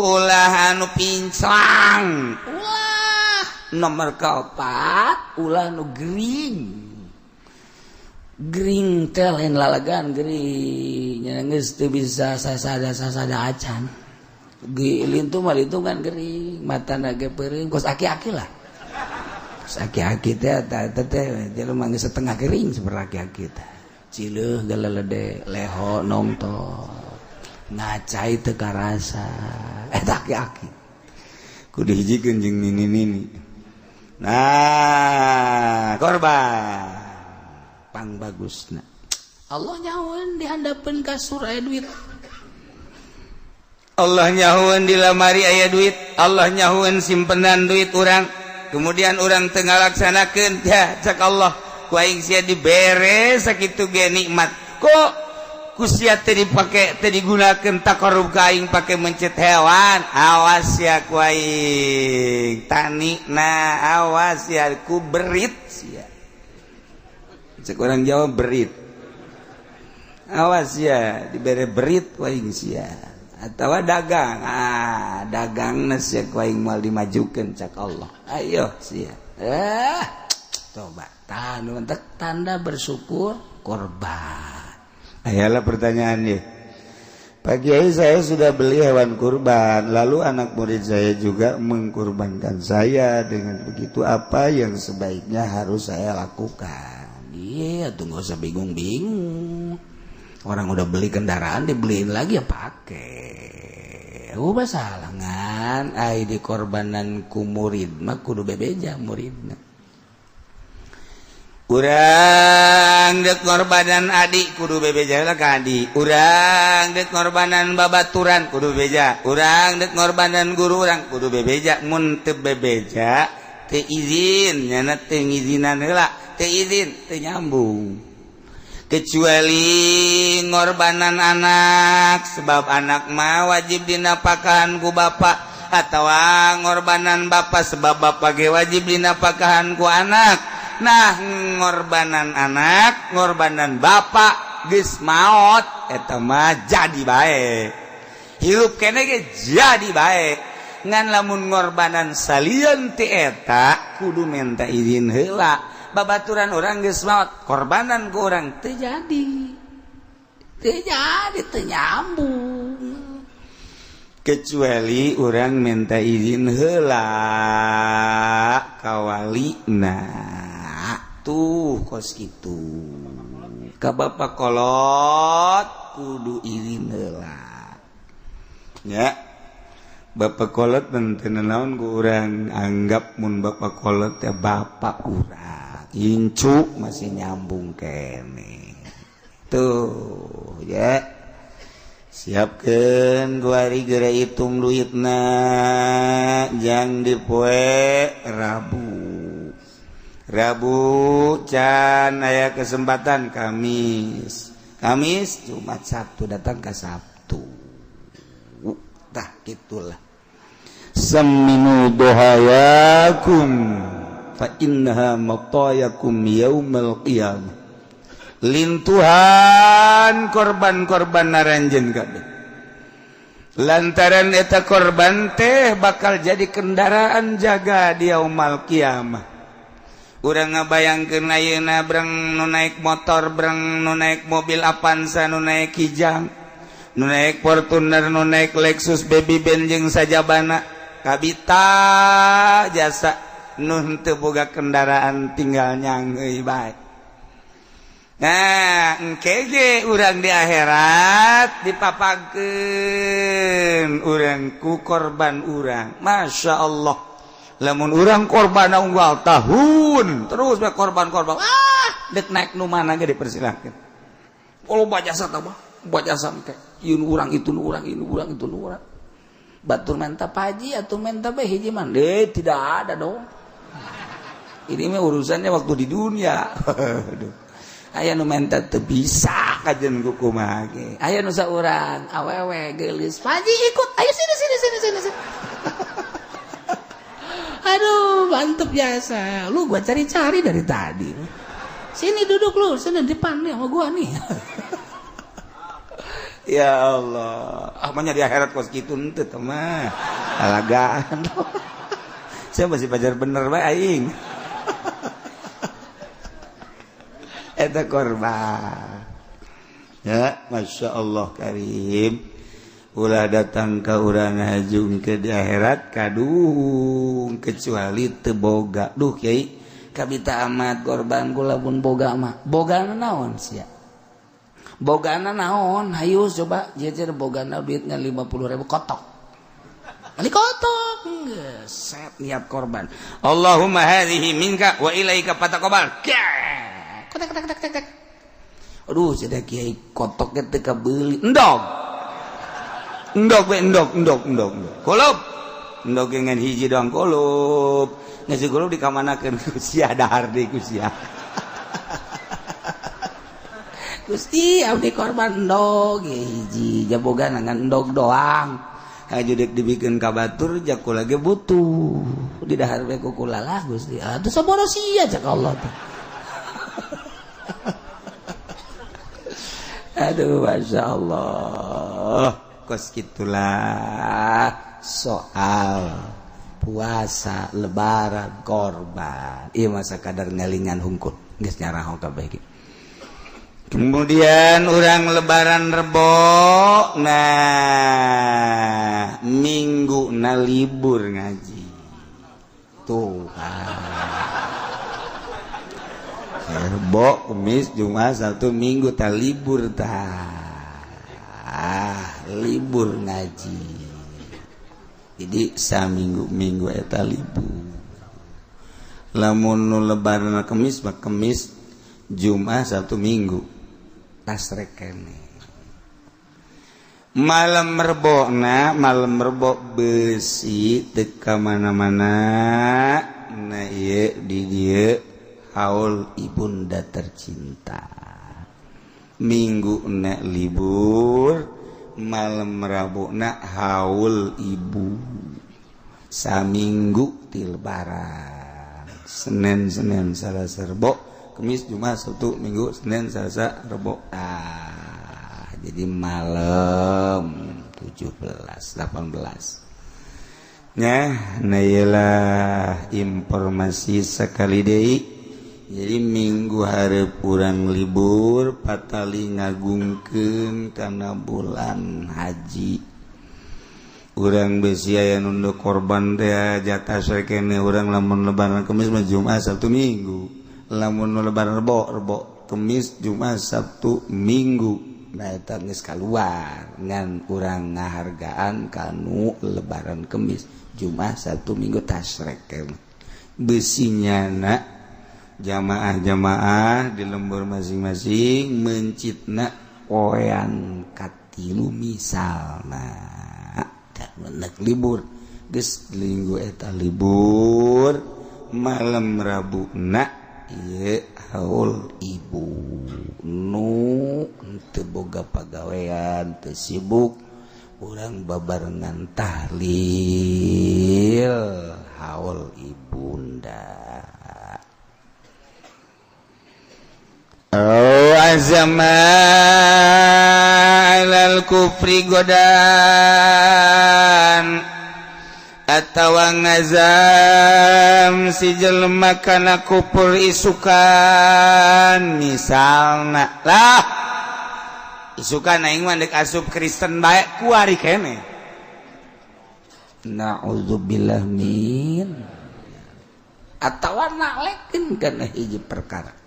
ulah anu pincang ulah nomor kaopat ulah nu gering teh lain lalagan gering nya geus teu bisa sasada acan lintu mah lintu kan gering matana ge peureung kos aki-aki lah aki-aki teh jelema geus setengah kering saperti aki-aki teh cileuh galelede leho nongtol ngacai teu karasa eta aki-aki kudu hijikeun jeung nini-nini nah korban pang bagusna Allah nyahoeun dihandapeun kasur aya duit Allah nyahoeun di lamari aya duit Allah nyahoeun simpenan duit urang kemudian orang tengah laksanakan ya cak Allah ku aing sia dibere sakitu ge nikmat kok ku sia teu dipake teu digunakeun takarrub ka aing pake mencet hewan awas ya ku aing tanina awas ya ku berit sia cek orang Jawa berit awas ya dibere berit ku aing sia atawa dagang dagang sia ku aing moal dimajukeun cak Allah ayo sia coba tanda bersyukur korban ayalah pertanyaan ye Pak Kiai, saya sudah beli hewan kurban, lalu anak murid saya juga mengkurbankan saya. Dengan begitu apa yang sebaiknya harus saya lakukan? Iya, tuh nggak usah bingung-bingung. Orang udah beli kendaraan, dibeliin lagi ya pakai. Masalah ngan, ai di korbanan ku murid mah kudu bebeja muridna. Urang dek ngorbanan adik kudu bebeja lah ka adik. Urang dek ngorbanan babaturan kudu bebeja. Urang dek ngorbanan guru urang kudu bebeja. Mun teu bebeja teu izin nyana teu ngizinan heula, teu izin teu nyambung. Kecuali ngorbanan anak, sebab anak mah wajib dinapakahan ku bapak, atawa ngorbanan bapak sebab bapak ge wajib dinapakahan ku anak. Nah, ngorbanan anak, ngorbanan bapak geus maot eta mah jadi bae. Hirup keneh ge jadi bae. Ngan lamun ngorbanan salieun ti eta kudu minta izin heula. Babaturan orang geus maot, korbanan ku urang teu jadi. Teu nyambung. Kecuali urang minta izin heula ka walina. Tuh kos kitu ka bapak kolot kudu izin heula ya. Bapak kolot teu naon ku urang anggap mun bapak kolot ya bapak urang incu masih nyambung kene tuh ya. Siapkeun ku ari geura hitung duitna jang di poe Rabu can aya kesempatan Kamis Jumat Sabtu datang ke Sabtu. Tah gitulah. Saminu dohayakum fa innaha matayakum yaumal qiyamah. Lintuhan korban-korban naranjeun kabeh. Lantaran eta korban teh bakal jadi kendaraan jaga di yaumal qiyamah. Urang ngabayangkeun ayeuna breng nu naik motor, breng nu naik mobil Avanza, nu naik Kijang, nu naik Fortuner, nu naik Lexus baby ben jeung sajabana kabita jasa nu teu boga kendaraan tinggal nyangeuy bae. Nah, engke ge urang di akhirat dipapagkeun urang ku korban urang. Masya Allah. Lamun urang korban unggal tahun terus bae korban dek naik nu mana ge dipersilakeun. Kalau bajasa tah mah bajasa teh ieu urang itu nu urang itu nu urang. Batur menta paji atuh menta bae hiji man tidak ada dong. Ini mah urusannya waktu di dunia. Aya nu menta teu bisa kajen ku kumaha ge. Aya nu saurang awewe geulis paji ikut ayo sini. Aduh, mantep biasa. Lu gua cari-cari dari tadi. Sini duduk lu, sini depan nih sama gua nih. Ya Allah, amanya di akhirat kos kitu henteu teh mah. Alagaan. Saya masih pajar bener bae aing. Eta korban. Ya, Masya Allah karim. Ulah datang ke urang hajung ke di akhirat kadung kecuali teu boga. Duh Kiai, kabita amat korban kula pun boga mah. Bogana naon sia? Bogana naon? Hayu coba jejer bogana duitnya 50.000 kotok. Ali kotok. Geus set niat korban. Allahumma hadhihi minka wa ilaika fataqabbal. Kotak. Aduh, cedak Kiai kotok teh kabeuli. Endog. Kulup. Endog dengan hiji doang kulup. Ngasi kulup dikamanakeun ku sia dahar deui ku sia. Gusti abdi korban endog hiji jabogan ngan endog doang. Aju dek dibikeun ka batur jak kula ge butuh. Di dahar we ku kula lah Gusti. Atuh saboro sia cak Allah teh. Aduh, Masya Allah. Kos gitulah soal puasa lebaran korban. Ieu masa kadar ngalingan hungkul geus nyarahong kabeh ge. Kemudian orang lebaran Rebo, nah minggu na libur ngaji. Tuh Rebo, Kamis, Jumat, Sabtu, Minggu tak libur libur ngaji. Jadi saminggu eta libur. Lamun nu lebaran Kamis mah Kamis, Jumat, Sabtu, Minggu. Tasrek kene. Malam Rebo besi teu ka mana-mana. Nah ieu di dieu haul ibunda tercinta. Minggu na libur, malam Rabu na haul ibu. Saminggu ti lebaran. Senin Selasa Rebo, Kamis, Jumat, Sabtu, Minggu, Senin, Selasa, Rebo. Jadi malam 17, 18. Nah iyalah informasi sekali deui. Jadi minggu hareup urang libur patali ngagungkeun kana bulan haji. Urang besi aya nu korban teh jatah sae kene urang lamun lebaran Kamis mah Jumat, Sabtu, Minggu. Lamun lebaran Rebo, Kamis, Jumat, Sabtu, Minggu. Nah eta geus kaluar ngan urang ngahargaan kanu lebaran Kamis, Jumat, Sabtu, Minggu tasrek. Besinyana jamaah-jamaah di lembur masing-masing mencitna poean katilu misalna nek libur geus linggu eta libur malam Rabuna ieu haul ibu nu teu boga pagawean teu sibuk urang babarengan tahlil haul ibunda. Oh azama alal kufri godan atawa ngazam si jelema kana kufur isukan misalna lah isukan aing mah dek asup Kristen bae ku ari keneh naudzubillah min atawa nalekeun kana hiji perkara.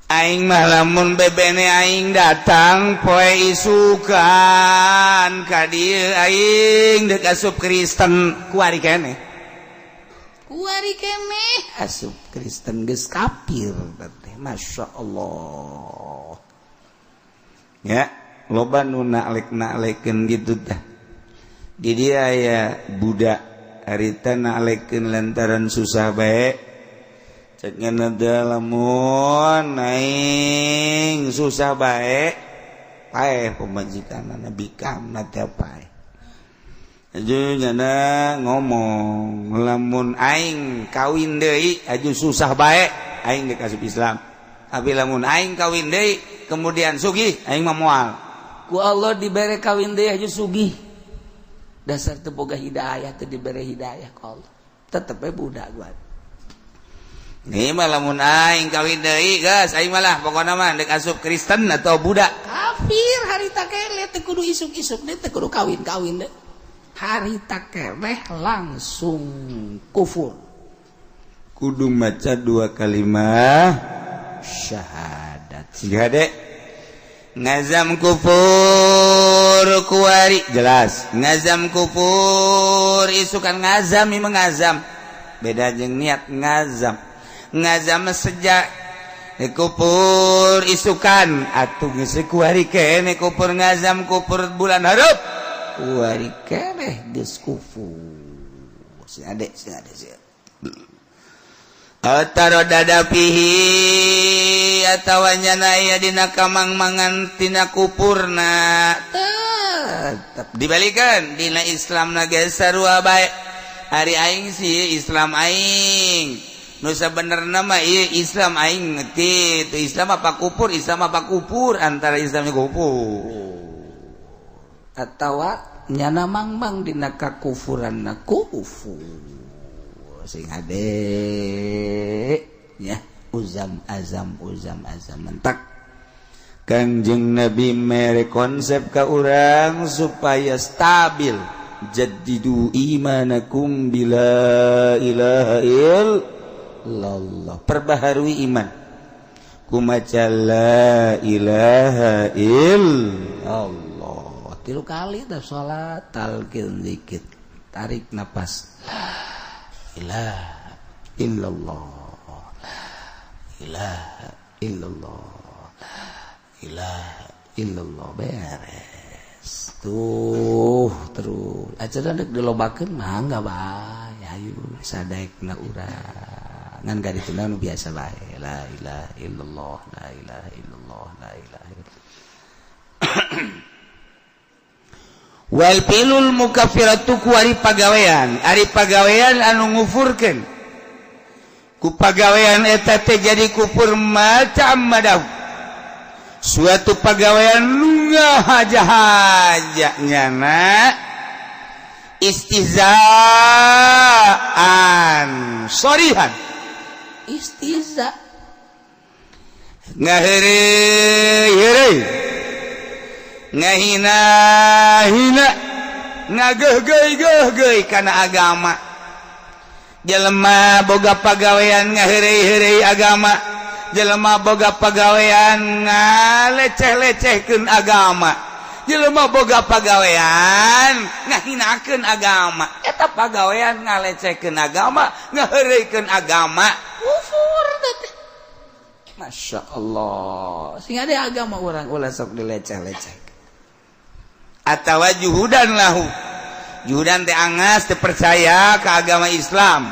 Aing mah lamun bebene aing datang poe isukan ka dieu aing deuk asup Kristen kuari keneh asup Kristen geus kafir teh masyaallah ya loba nu nalek-nalekeun kitu tah di dieu aya budak harita nalekkeun lantaran susah bae cek ngeuneuh lamun aing susah bae paeh pemajikanana bikamna teh paeh aju nyana ngomong lamun aing kawin deui aju susah bae aing geus asup Islam tapi lamun aing kawin deui kemudian sugih aing mah moal ku Allah dibere kawin deui aju sugih dasar teu boga hidayah teu dibere hidayah ku Allah tetep we budak gua. Nih mah lamun aing kawin deui geus aing malah pokona mah dek asup Kristen atau budak kafir harita keleh teu kudu isuk-isuk deui teu kudu kawin-kawin deui harita keleh langsung kufur kudu maca 2 kalimat syahadat siga dek ngazam kufur kuari jelas ngazam kufur isukan ngazam ieu ngazam beda jeung niat ngazam ngazam sejak kupur isukan atuh geus kuari keneh kupur ngazam kupur bulan hareup kuari keneh geus kufur sing ade atarodada fihi atawa nyana aya dina kamangmangan tina kupurna tetep dibalikeun dina Islamna geus sarua bae ari aing sih Islam aing nu sabenerna mah ieu Islam aing ngerti tu Islam apa kufur antara Islam jeung kufur atawa nyana mangmang dina kakufuranna kufur sing ade ya uzam azam mentak Kangjeng Nabi mere konsep ka urang supaya stabil jaddidu imanakum bila ilaha illallah perbaharui iman kumaca la ilaha illallah 3 kali dah salat talqin zikir tarik napas la ilaha illallah ilaha illallah ilaha illallah beres tuh terus acara dek dilobakeun mah enggak bae ayo sadaekna urang ngan ka ditu nu biasa bae la ilaha illallah la ilaha illallah la ilaha illallah wal pilul mukaffiratu ku ari pagawean anu ngufurkeun ku pagawean eta teh jadi kufur macam madahu suatu pagawean lunga haja-haja nyana istihzaan sorihan istihza ngaheureuy ngahina-hina ngageuh-geuh kana agama jelema boga pagawean ngaheureuy agama jelema boga pagawean ngaleceh-lecehkeun agama jelema boga pagawean ngahinakeun agama eta pagawean ngalecehkeun agama ngaheureukeun agama kufur teh Masya Allah sing ada agama urang ulah sok dileceh-lecehkeun atawa juhudan lahu juhudan teh angas teu percaya ka agama Islam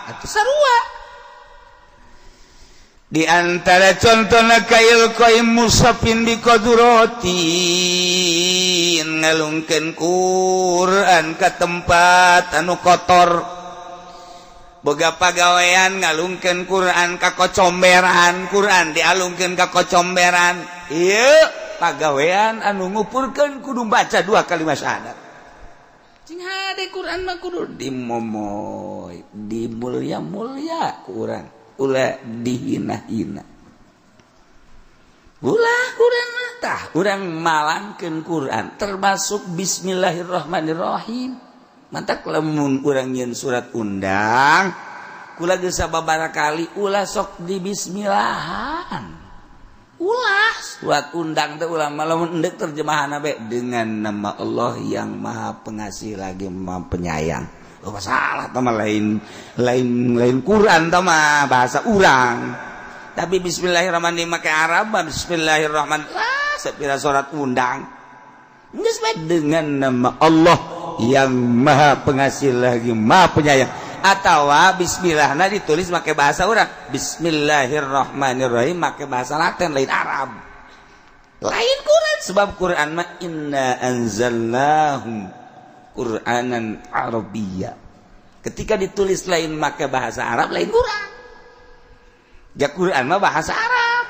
atuh sarua di antara contohna kail qaim musafin bi qaduratin ngalungkeun Quran ka tempat anu kotor boga pagawean ngalungkeun Quran ka kocomberan Quran dialungkeun ka kocomberan ieu pagawean anu ngupurkeun kudu baca 2 kalimat syahadat cing hade Quran mah kudu dimomoy dimulya-mulya ku urang ulah dihina-hina ulah Quran mah tah urang malangkeun Quran termasuk bismillahirrahmanirrahim mantap lamun urang nyeun surat undang kula geus sababaraha kali ulah sok di bismillahan ulah surat undang teh ulah lamun endek terjemahanna be dengan nama Allah yang Maha Pengasih lagi Maha Penyayang. Oh masalah tama lain Quran tama bahasa urang. Tapi bismillahirrahmanirrahim make Arab bismillahirrahmanirrahim sepira surat undang. Geus bae dengan nama Allah yang Maha Pengasih lagi Maha Penyayang. Atawa bismillahna ditulis make bahasa urang. Bismillahirrahmanirrahim make bahasa Latin lain Arab. Lain Quran sebab Quran mah inna anzalnahu Qur'anan Arabiyya. Ketika ditulis lain make bahasa Arab lain Quran. Ya Quran mah bahasa Arab.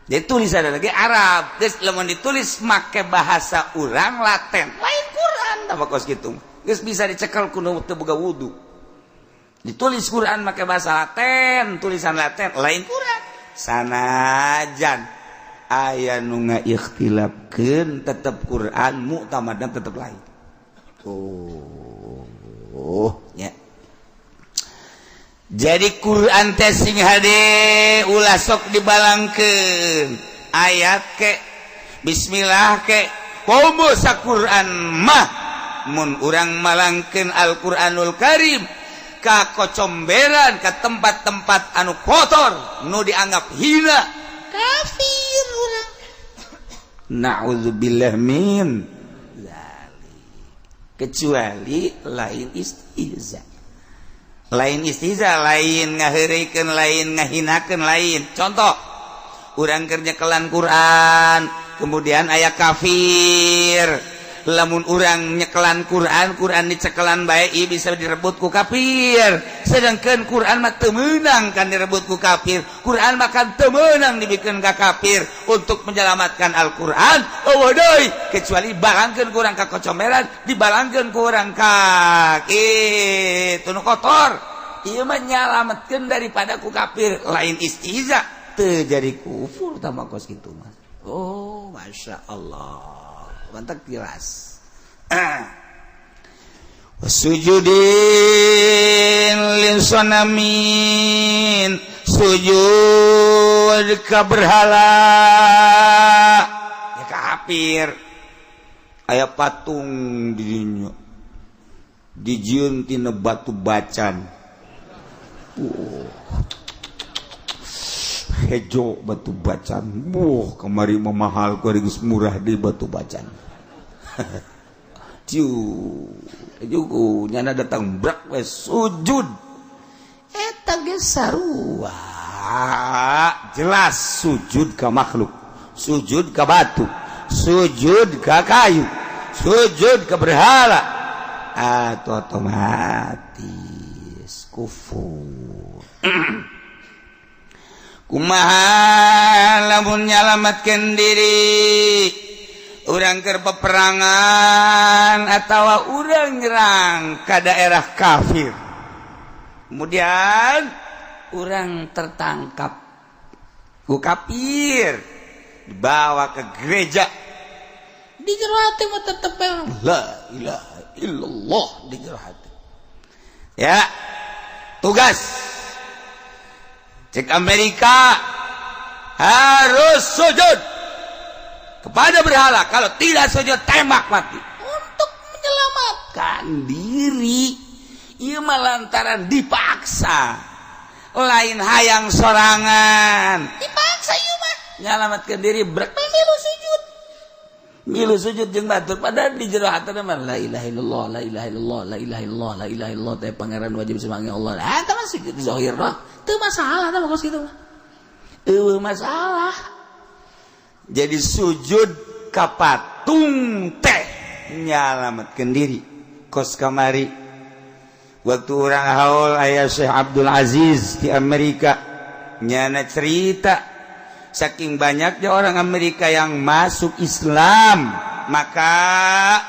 Ditulis ada lagi Arab. Terus lamun ditulis make bahasa urang Latin lain Quran tah kos kitu. Geus bisa dicekel kudu teu boga wudu. Ditulis Quran make bahasa Latin, tulisan Latin lain Quran. Sanajan aya nu ngaikhtilafkeun tetep Quran mu'tamadna tetep lain. Ya. Jadi Quran teh sing hade ulah sok dibalangkeun. Ayat ke bismillah ke komo sa Quran mah mun urang malangkeun Al-Qur'anul Karim ka kocomberan ka tempat-tempat anu kotor nu dianggap hina kafir urang. Na'udzubillah min kecuali lain istihza. Lain istihza, lain ngaheureukeun, lain ngahinakeun, lain. Contoh, urang keur nyekelan Quran, kemudian aya kafir. Lamun urang nyekelan Quran, Quran dicekelan bae ieu bisa direbut ku kafir. Sedangkeun Quran mah teu meunang kan direbut ku kafir. Quran mah kan teu meunang dibikeun ka kafir untuk menyelamatkan Al-Qur'an. Eueuh deui kecuali balangkeun ku urang ka kocomberan, dibalangkeun ku urang ka kitu nu kotor. ieu mah nyalametkeun daripada ku kafir, lain istihza teu jadi kufur tah kos kitu mah. Oh, masya Allah, mantap jelas. Sujudin linsanamin, sujud ka berhala ya kafir. Aya patung di dinya dijieun tina batu bacan. Hejo batu bacan. Kemari memahal ku geus murah di batu bacan. Ciu juku nyana datang brak we sujud. Eta ge sarua. Jelas sujud ka makhluk, sujud ka batu, sujud ka kayu, sujud ke berhala, atau otomatis kufur. Kumaha lamun nyalamatkeun diri urang keur peperangan atawa urang nyerang ka daerah kafir, kemudian urang tertangkap ku kafir dibawa ke gereja. Di jero hati mah tetep la ilaha illallah di jero hati. Ya, tugas cek Amerika harus sujud kepada berhala. Kalau tidak sujud tembak mati. Untuk menyelamatkan diri, ieu mah lantaran dipaksa, lain hayang sorangan. Dipaksa ieu mah nyalamatkeun diri brek milu sujud. Milu sujud jeung batur padahal di jero hatana mah la ilaha illallah, la ilaha illallah, la ilaha illallah, la ilaha illallah teh pangeran wajib semangat Allah. Eta mah sujud zahir mah teu masalah tah kos kitu mah. Teu masalah. Jadi sujud ka patung teh nyalametkeun diri. Kos kamari waktu urang haul aya Syekh Abdul Aziz di Amerika nyana cerita saking banyaknya orang Amerika yang masuk Islam, maka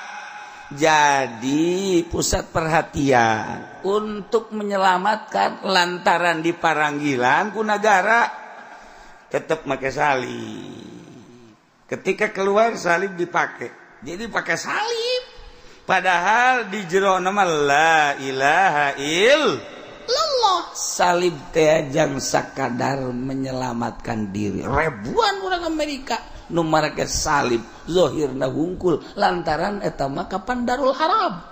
jadi pusat perhatian untuk menyelamatkan lantaran diparanggilan ku negara tetap pakai salib. Ketika keluar salib dipakai, jadi pakai salib. Padahal di jero nama la ilaha illallah. Salib teh jang sakadar menyelamatkan diri. Ribuan orang Amerika nu marake salib zahirna hungkul lantaran eta mah kapan Darul Haram.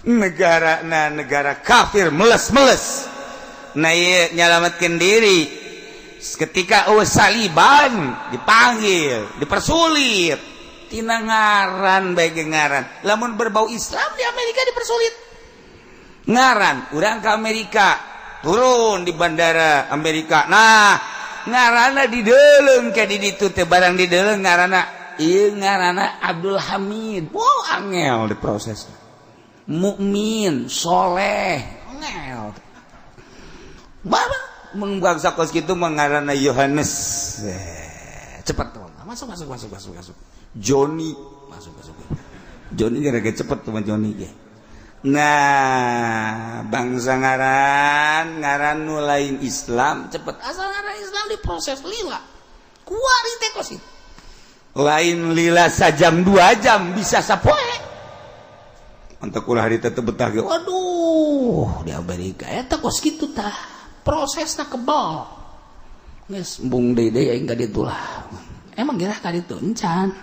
Negara kafir meles-meles. Nah ieu nyalametkeun diri. Ketika saliban dipanggil, dipersulit. Tina ngaran bae ngaran. Lamun berbau Islam di Amerika dipersulit. Ngaran urang ke Amerika, turun di bandara Amerika. Nah, ngaranna dideuleng ke di ditu teh barang dideuleng ngaranna ieu ngaranna Abdul Hamid. Wow, angel diproses. Mukmin, soleh, angel. Baba mun bangsa kos kitu ngaranna Yohanes. Cepat teman. Masuk. Joni masuk. Joni gara-gara cepet teman Joni ge. Nah, bangsa ngaran nu lain Islam cepet. Asal ngaran Islam diproses lila. Kuari teh kos itu. Lain lila sajam 2 jam bisa sapoe. Anta kulah hari teh betah ge. Waduh, di Amerika eta kos kitu tah. Prosesna kebal. Geus embung deui aing ka ditu lah. Emang gerah ka ditu encan.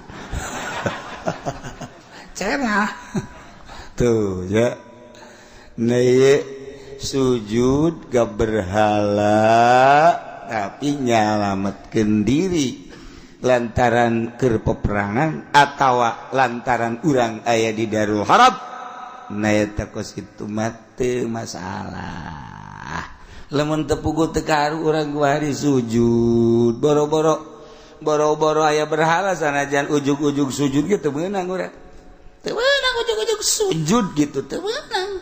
Cenah. Tuh ya. Nah, sujud gak berhala tapi nyalametkeun diri lantaran keur peperangan atawa lantaran urang aya di Darul Haram. Nah eta kos kitu mah teu masalah. Lamun teu puguh teu karu urang kuari sujud boro-boro aya berhala sanajan ujug-ujug sujud gitu meunang urang. Teu meunang ujug-ujug sujud gitu teu meunang.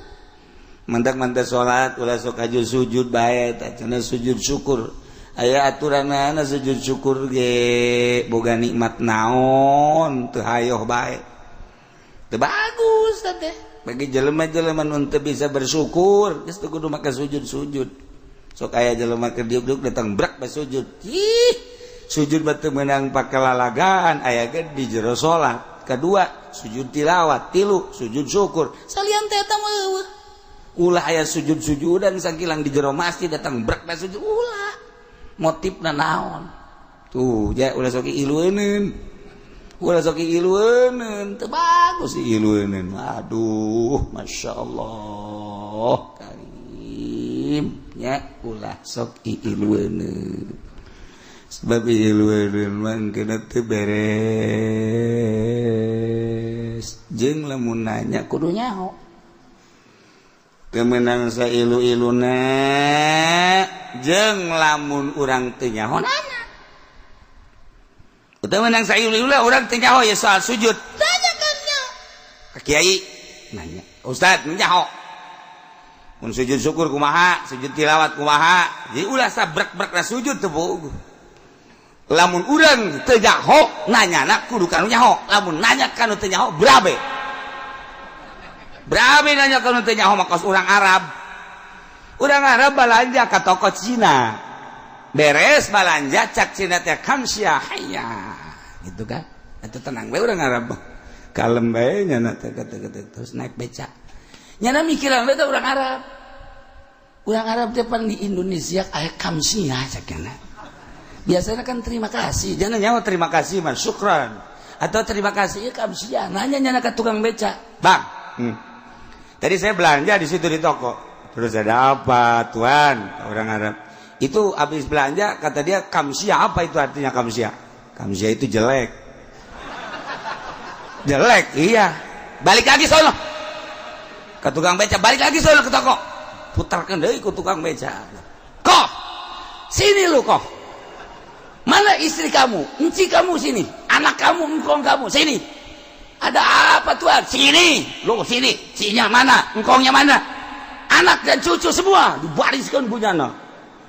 Mantak-mantak salat ulah sok aju sujud bae tah cenah sujud syukur. Aya aturanna sujud syukur ge boga nikmat naon teu hayoh bae. Teu bagus teh. bagi jelema-jelema nu teu bisa bersyukur geus teu kudu make sujud-sujud sok aya jelema keur diuk-diuk datang brak pas sujud sujud batu menang pakai lalagaan aya ge di jero salat kedua sujud tilawat tilu sujud syukur salian teh eta mah ulah aya sujud-sujudan sakilang di jero masjid datang brak pas sujud ulah motifna naon tuh ja ulah sok ilueuneun teu bagus ilueuneun aduh masyaallah karim nya ulah sok ilueuneun sebab ilueuneun mah kena teu beres jeung lamun nanya kudu nyaho teu meunang sailu-iluna jeung lamun urang teu nyaho nanya utawa menang sayul-iula urang teu nyaho ya soal sujud tanyakan nya ka kiai nanya ustad nyaho mun sujud syukur kumaha sujud tilawat kumaha jadi ulah sabrak-brakna sujud teu boga lamun urang teu nyaho nanyana kudu kanu nyaho lamun nanya kanu teu nyaho brabe nanya kanu teu nyaho maka urang Arab balanja ka toko Cina beres balanja cak Cina teh kamsia hayya gitu kan itu tenang we urang Arab kalem bae nya teh terus naik beca nya mikiran we teh urang Arab teh pan di Indonesia aya kamsia cakna biasanya kan terima kasih jangan nyawa terima kasih mah syukran atau terima kasih ya kamsia nanya nya ka tukang beca bang tadi saya belanja di situ di toko terus ada apa tuan orang Arab itu habis belanja kata dia kamsia apa itu artinya kamsia itu jelek iya balik lagi sono ke tukang beca balik lagi sono ke toko putarkan deui ku tukang beca kok sini lu kok mana istri kamu enci kamu sini anak kamu engkong kamu sini ada apa tuan sini lu sini sinya mana engkongnya mana anak dan cucu semua dibariskan bunyana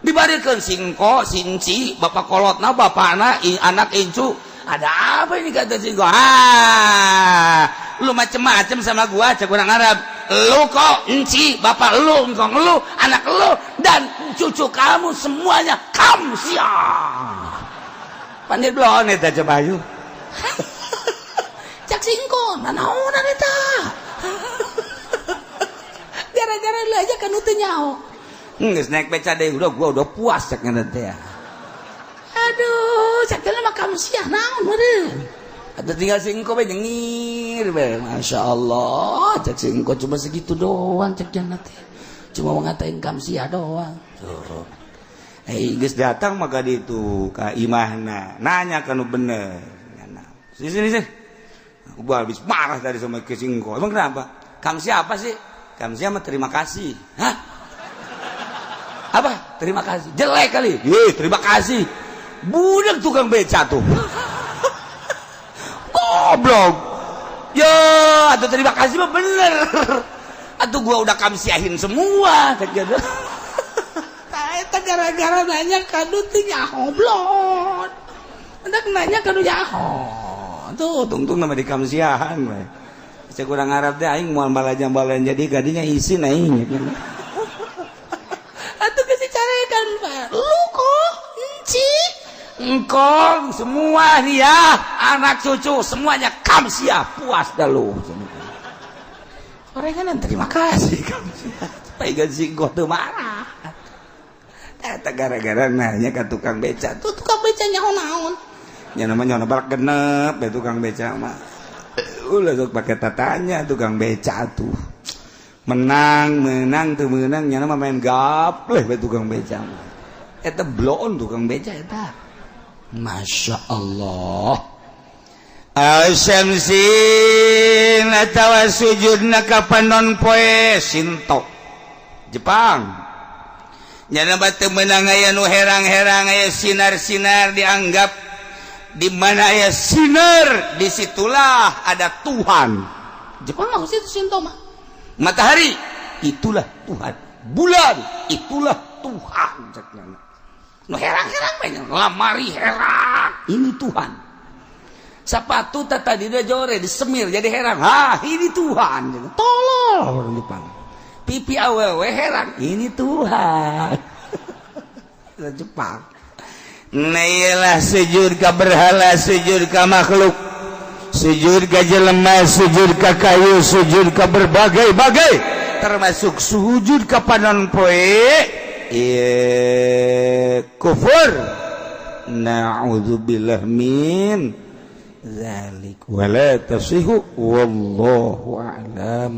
dibarikan singko, sinci, bapak kolotna, bapakna, anak incu. Ada apa ini kata singko? Lu macem-macem sama gua, cek orang Arab. Lu kok, inci, bapak lu, engkong lu, anak lu, dan cucu kamu semuanya kamsia. Pandai belon eta coba ayo. Cak singko, nanaonan eta. Gara-gara lu aja kan teu nyaho. Geus naik beca deh gua udah puas cek ngana teh. Aduh, cek teh mah kamsiah naon meureun. Atuh tinggal singko we nyengir we. Masyaallah, cek singko cuma segitu doang cek jana teh. Cuma ngatain kamsiah doang. Tuh. Geus datang maka ditu ka imahna, nanya kanu bener. Sini. Gua habis marah tadi sama ke singko. Emang kenapa? Kamsiah apa sih? Kamsiah mah terima kasih. Hah? Apa? Terima kasih. Jelek kali. Terima kasih. Budak tukang beca tuh. Goblok. Ya, atau terima kasih mah bener. Atau gua udah kamsiahin semua. Eta gara-gara nanya kadu teu nyaho blon. Hendak nanya kadu nyaho. Tuh, tungtung nama di kamsiahan we. Cek urang Arab teh aing moal balanja jadi kadinya isin aing. Lu kok enci engkong semua dia anak cucu semuanya kamsia puas dah lu orang kan terima kasih kamsia supaya singko teu marah eta gara-gara nanya ke tukang beca tuh tukang beca nyaho naon nya namanya balak genep ya tukang beca mah ulah sok pake tatanya tukang beca tuh menang tuh menang nya nama main gapleh we tukang beca mah eta bloon tukang beca eta Masya Allah asyamsin atawa sujudna ka panon poe Shinto Jepang nyana batu menang aya nu herang-herang aya sinar-sinar dianggap di mana aya sinar disitulah ada Tuhan Jepang mah situ Shinto mah matahari itulah Tuhan bulan itulah Tuhan no herang-herang banyak lamari herang ini Tuhan sepatu tadi udah jore disemir jadi heran, ini Tuhan, tolol orang Jepang. Pipi awewe heran, ini Tuhan. Jepang. Nailah sujud ka berhala, sujud ka makhluk, sujud ka jelema, sujud ka kayu, sujud ka berbagai-bagai, termasuk sujud ka panon poe, kufur. Na'udzubillah min dzalik. Wala tasihu wallahu a'lam.